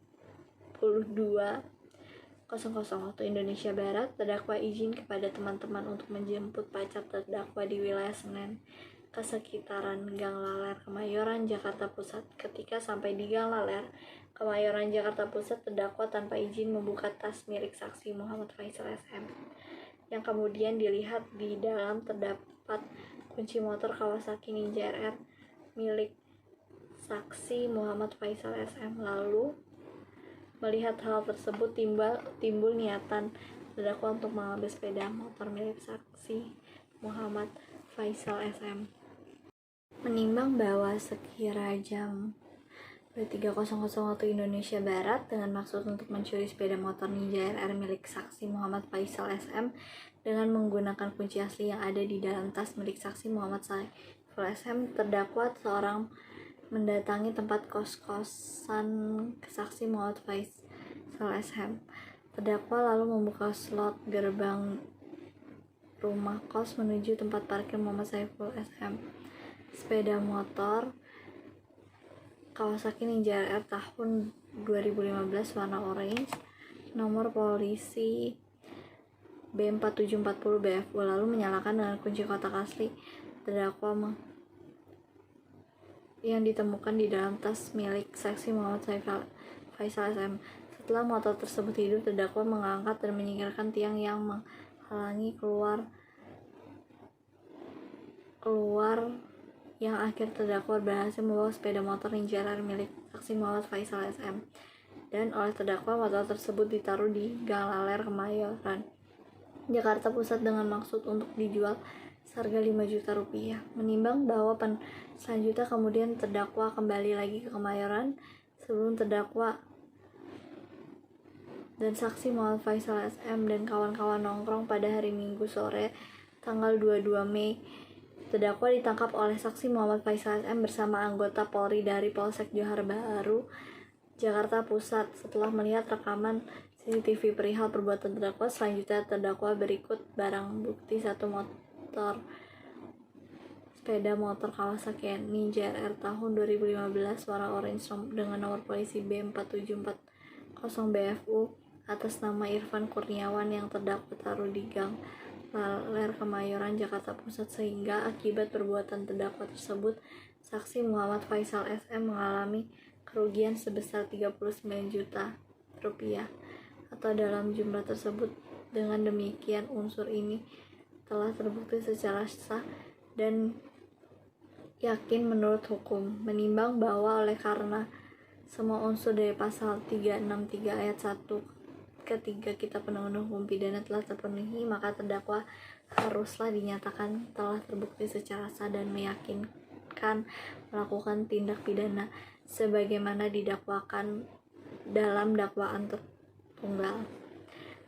waktu Indonesia Barat, terdakwa izin kepada teman-teman untuk menjemput pacar terdakwa di wilayah Senen ke sekitaran Gang Laler, Kemayoran, Jakarta Pusat. Ketika sampai di Gang Laler, Kemayoran, Jakarta Pusat, terdakwa tanpa izin membuka tas milik saksi Muhammad Faisal SM, yang kemudian dilihat di dalam terdapat kunci motor Kawasaki Ninja RR milik saksi Muhammad Faisal SM. Lalu melihat hal tersebut timbul niatan terdakwa untuk mengambil sepeda motor milik saksi Muhammad Faisal SM. Menimbang bahwa sekira jam 23.00 waktu Indonesia Barat dengan maksud untuk mencuri sepeda motor Ninja RR milik saksi Muhammad Faisal SM dengan menggunakan kunci asli yang ada di dalam tas milik saksi Muhammad Saiful SM. Terdakwa seorang mendatangi tempat kos-kosan saksi Muhammad Faisal SM. Terdakwa lalu membuka slot gerbang rumah kos menuju tempat parkir Muhammad Saiful SM. Sepeda motor Kawasaki Ninja RR tahun 2015 warna orange, nomor polisi B4740 BFU, lalu menyalakan dengan kunci kotak asli terdakwa yang ditemukan di dalam tas milik saksi Muhammad Faisal SM. Setelah motor tersebut hidup, terdakwa mengangkat dan menyingkirkan tiang yang menghalangi keluar yang akhir terdakwa berhasil membawa sepeda motor Ninja RR milik saksi Muhammad Faisal SM, dan oleh terdakwa motor tersebut ditaruh di Gang Laler Kemayoran, Jakarta Pusat dengan maksud untuk dijual seharga 5 juta rupiah. Menimbang bahwa selanjutnya kemudian terdakwa kembali lagi ke Kemayoran sebelum terdakwa dan saksi Muhammad Faisal SM dan kawan-kawan nongkrong pada hari Minggu sore tanggal 22 Mei. Terdakwa ditangkap oleh saksi Muhammad Faisal SM bersama anggota Polri dari Polsek Johar Baru, Jakarta Pusat. Setelah melihat rekaman CCTV perihal perbuatan terdakwa, selanjutnya terdakwa berikut barang bukti 1 motor sepeda motor Kawasaki Ninja RR tahun 2015 warna orange dengan nomor polisi B4740 BFU atas nama Irfan Kurniawan yang terdakwa taruh di Gang Laler Kemayoran, Jakarta Pusat, sehingga akibat perbuatan terdakwa tersebut saksi Muhammad Faisal SM mengalami kerugian sebesar 39 juta rupiah atau dalam jumlah tersebut. Dengan demikian unsur ini telah terbukti secara sah dan yakin menurut hukum. Menimbang bahwa oleh karena semua unsur dari pasal 363 ayat 1 ketiga Kitab Undang-Undang Hukum Pidana telah terpenuhi, maka terdakwa haruslah dinyatakan telah terbukti secara sah dan meyakinkan melakukan tindak pidana sebagaimana didakwakan dalam dakwaan tunggal.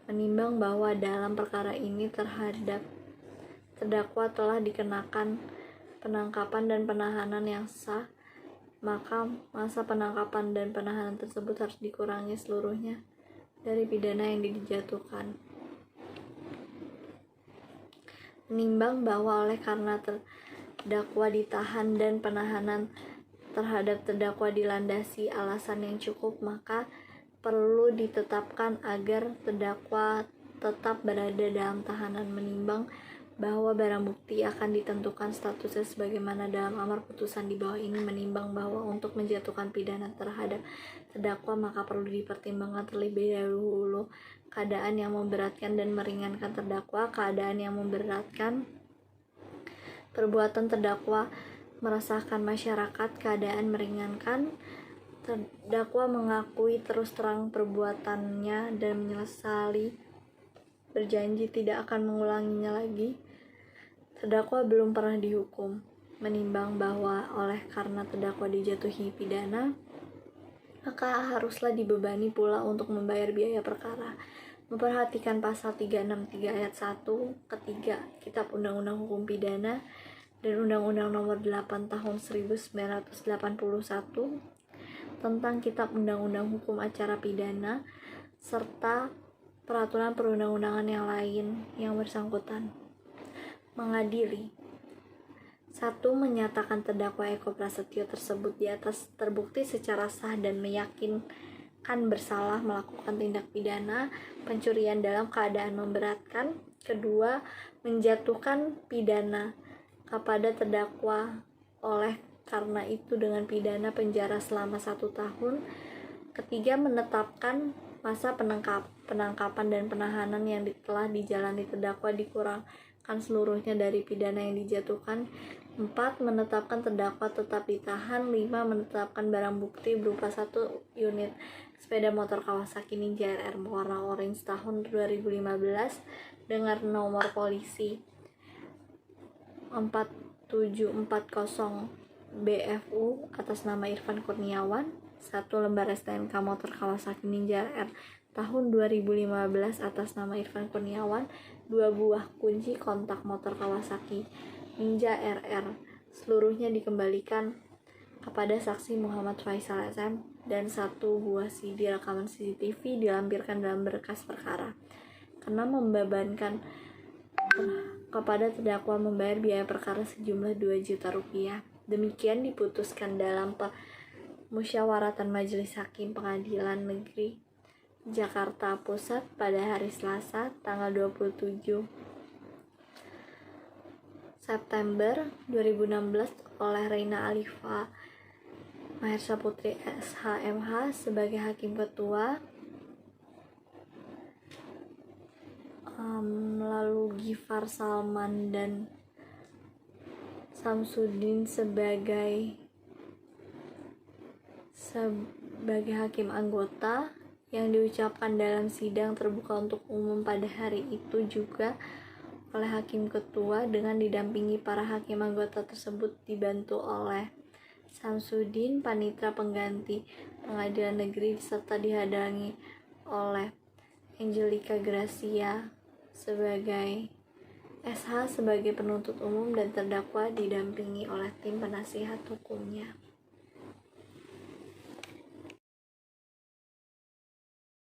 Menimbang bahwa dalam perkara ini terhadap terdakwa telah dikenakan penangkapan dan penahanan yang sah, maka masa penangkapan dan penahanan tersebut harus dikurangi seluruhnya dari pidana yang dijatuhkan. Menimbang bahwa oleh karena terdakwa ditahan dan penahanan terhadap terdakwa dilandasi alasan yang cukup, maka perlu ditetapkan agar terdakwa tetap berada dalam tahanan. Menimbang bahwa barang bukti akan ditentukan statusnya sebagaimana dalam amar putusan di bawah ini. Menimbang bahwa untuk menjatuhkan pidana terhadap terdakwa maka perlu dipertimbangkan terlebih dahulu keadaan yang memberatkan dan meringankan terdakwa. Keadaan yang memberatkan: perbuatan terdakwa meresahkan masyarakat. Keadaan meringankan: terdakwa mengakui terus terang perbuatannya dan menyesali, berjanji tidak akan mengulanginya lagi. Terdakwa belum pernah dihukum. Menimbang bahwa oleh karena terdakwa dijatuhi pidana, maka haruslah dibebani pula untuk membayar biaya perkara. Memperhatikan pasal 363 ayat 1 ketiga Kitab Undang-Undang Hukum Pidana dan Undang-Undang Nomor 8 Tahun 1981 tentang Kitab Undang-Undang Hukum Acara Pidana serta peraturan perundang-undangan yang lain yang bersangkutan. Mengadili: 1. Menyatakan terdakwa Eko Prasetyo tersebut di atas terbukti secara sah dan meyakinkan bersalah melakukan tindak pidana pencurian dalam keadaan memberatkan. 2. Menjatuhkan pidana kepada terdakwa oleh karena itu dengan pidana penjara selama 1 tahun. 3. Menetapkan masa penangkapan dan penahanan yang telah dijalani terdakwa dikurangkan seluruhnya dari pidana yang dijatuhkan. 4. Menetapkan terdakwa tetap ditahan. 5. Menetapkan barang bukti berupa 1 unit sepeda motor Kawasaki Ninja RR warna orange tahun 2015 dengan nomor polisi 4740 BFU atas nama Irfan Kurniawan. 1 lembar STNK motor Kawasaki Ninja RR tahun 2015 atas nama Irfan Kurniawan. 2 buah kunci kontak motor Kawasaki Ninja RR. Seluruhnya dikembalikan kepada saksi Muhammad Faisal SM dan 1 buah CD rekaman CCTV dilampirkan dalam berkas perkara. Karena membebankan kepada terdakwa membayar biaya perkara sejumlah 2 juta rupiah. Demikian diputuskan dalam musyawaratan Majelis Hakim Pengadilan Negeri Jakarta Pusat pada hari Selasa tanggal 27 September 2016 oleh Reina Alifa Mahersa Putri SHMH sebagai Hakim Ketua, lalu Gifar Salman dan Samsudin sebagai hakim anggota, yang diucapkan dalam sidang terbuka untuk umum pada hari itu juga oleh Hakim Ketua dengan didampingi para hakim anggota tersebut, dibantu oleh Samsudin, panitera pengganti Pengadilan Negeri, serta dihadangi oleh Angelica Gracia sebagai SH sebagai penuntut umum dan terdakwa didampingi oleh tim penasihat hukumnya.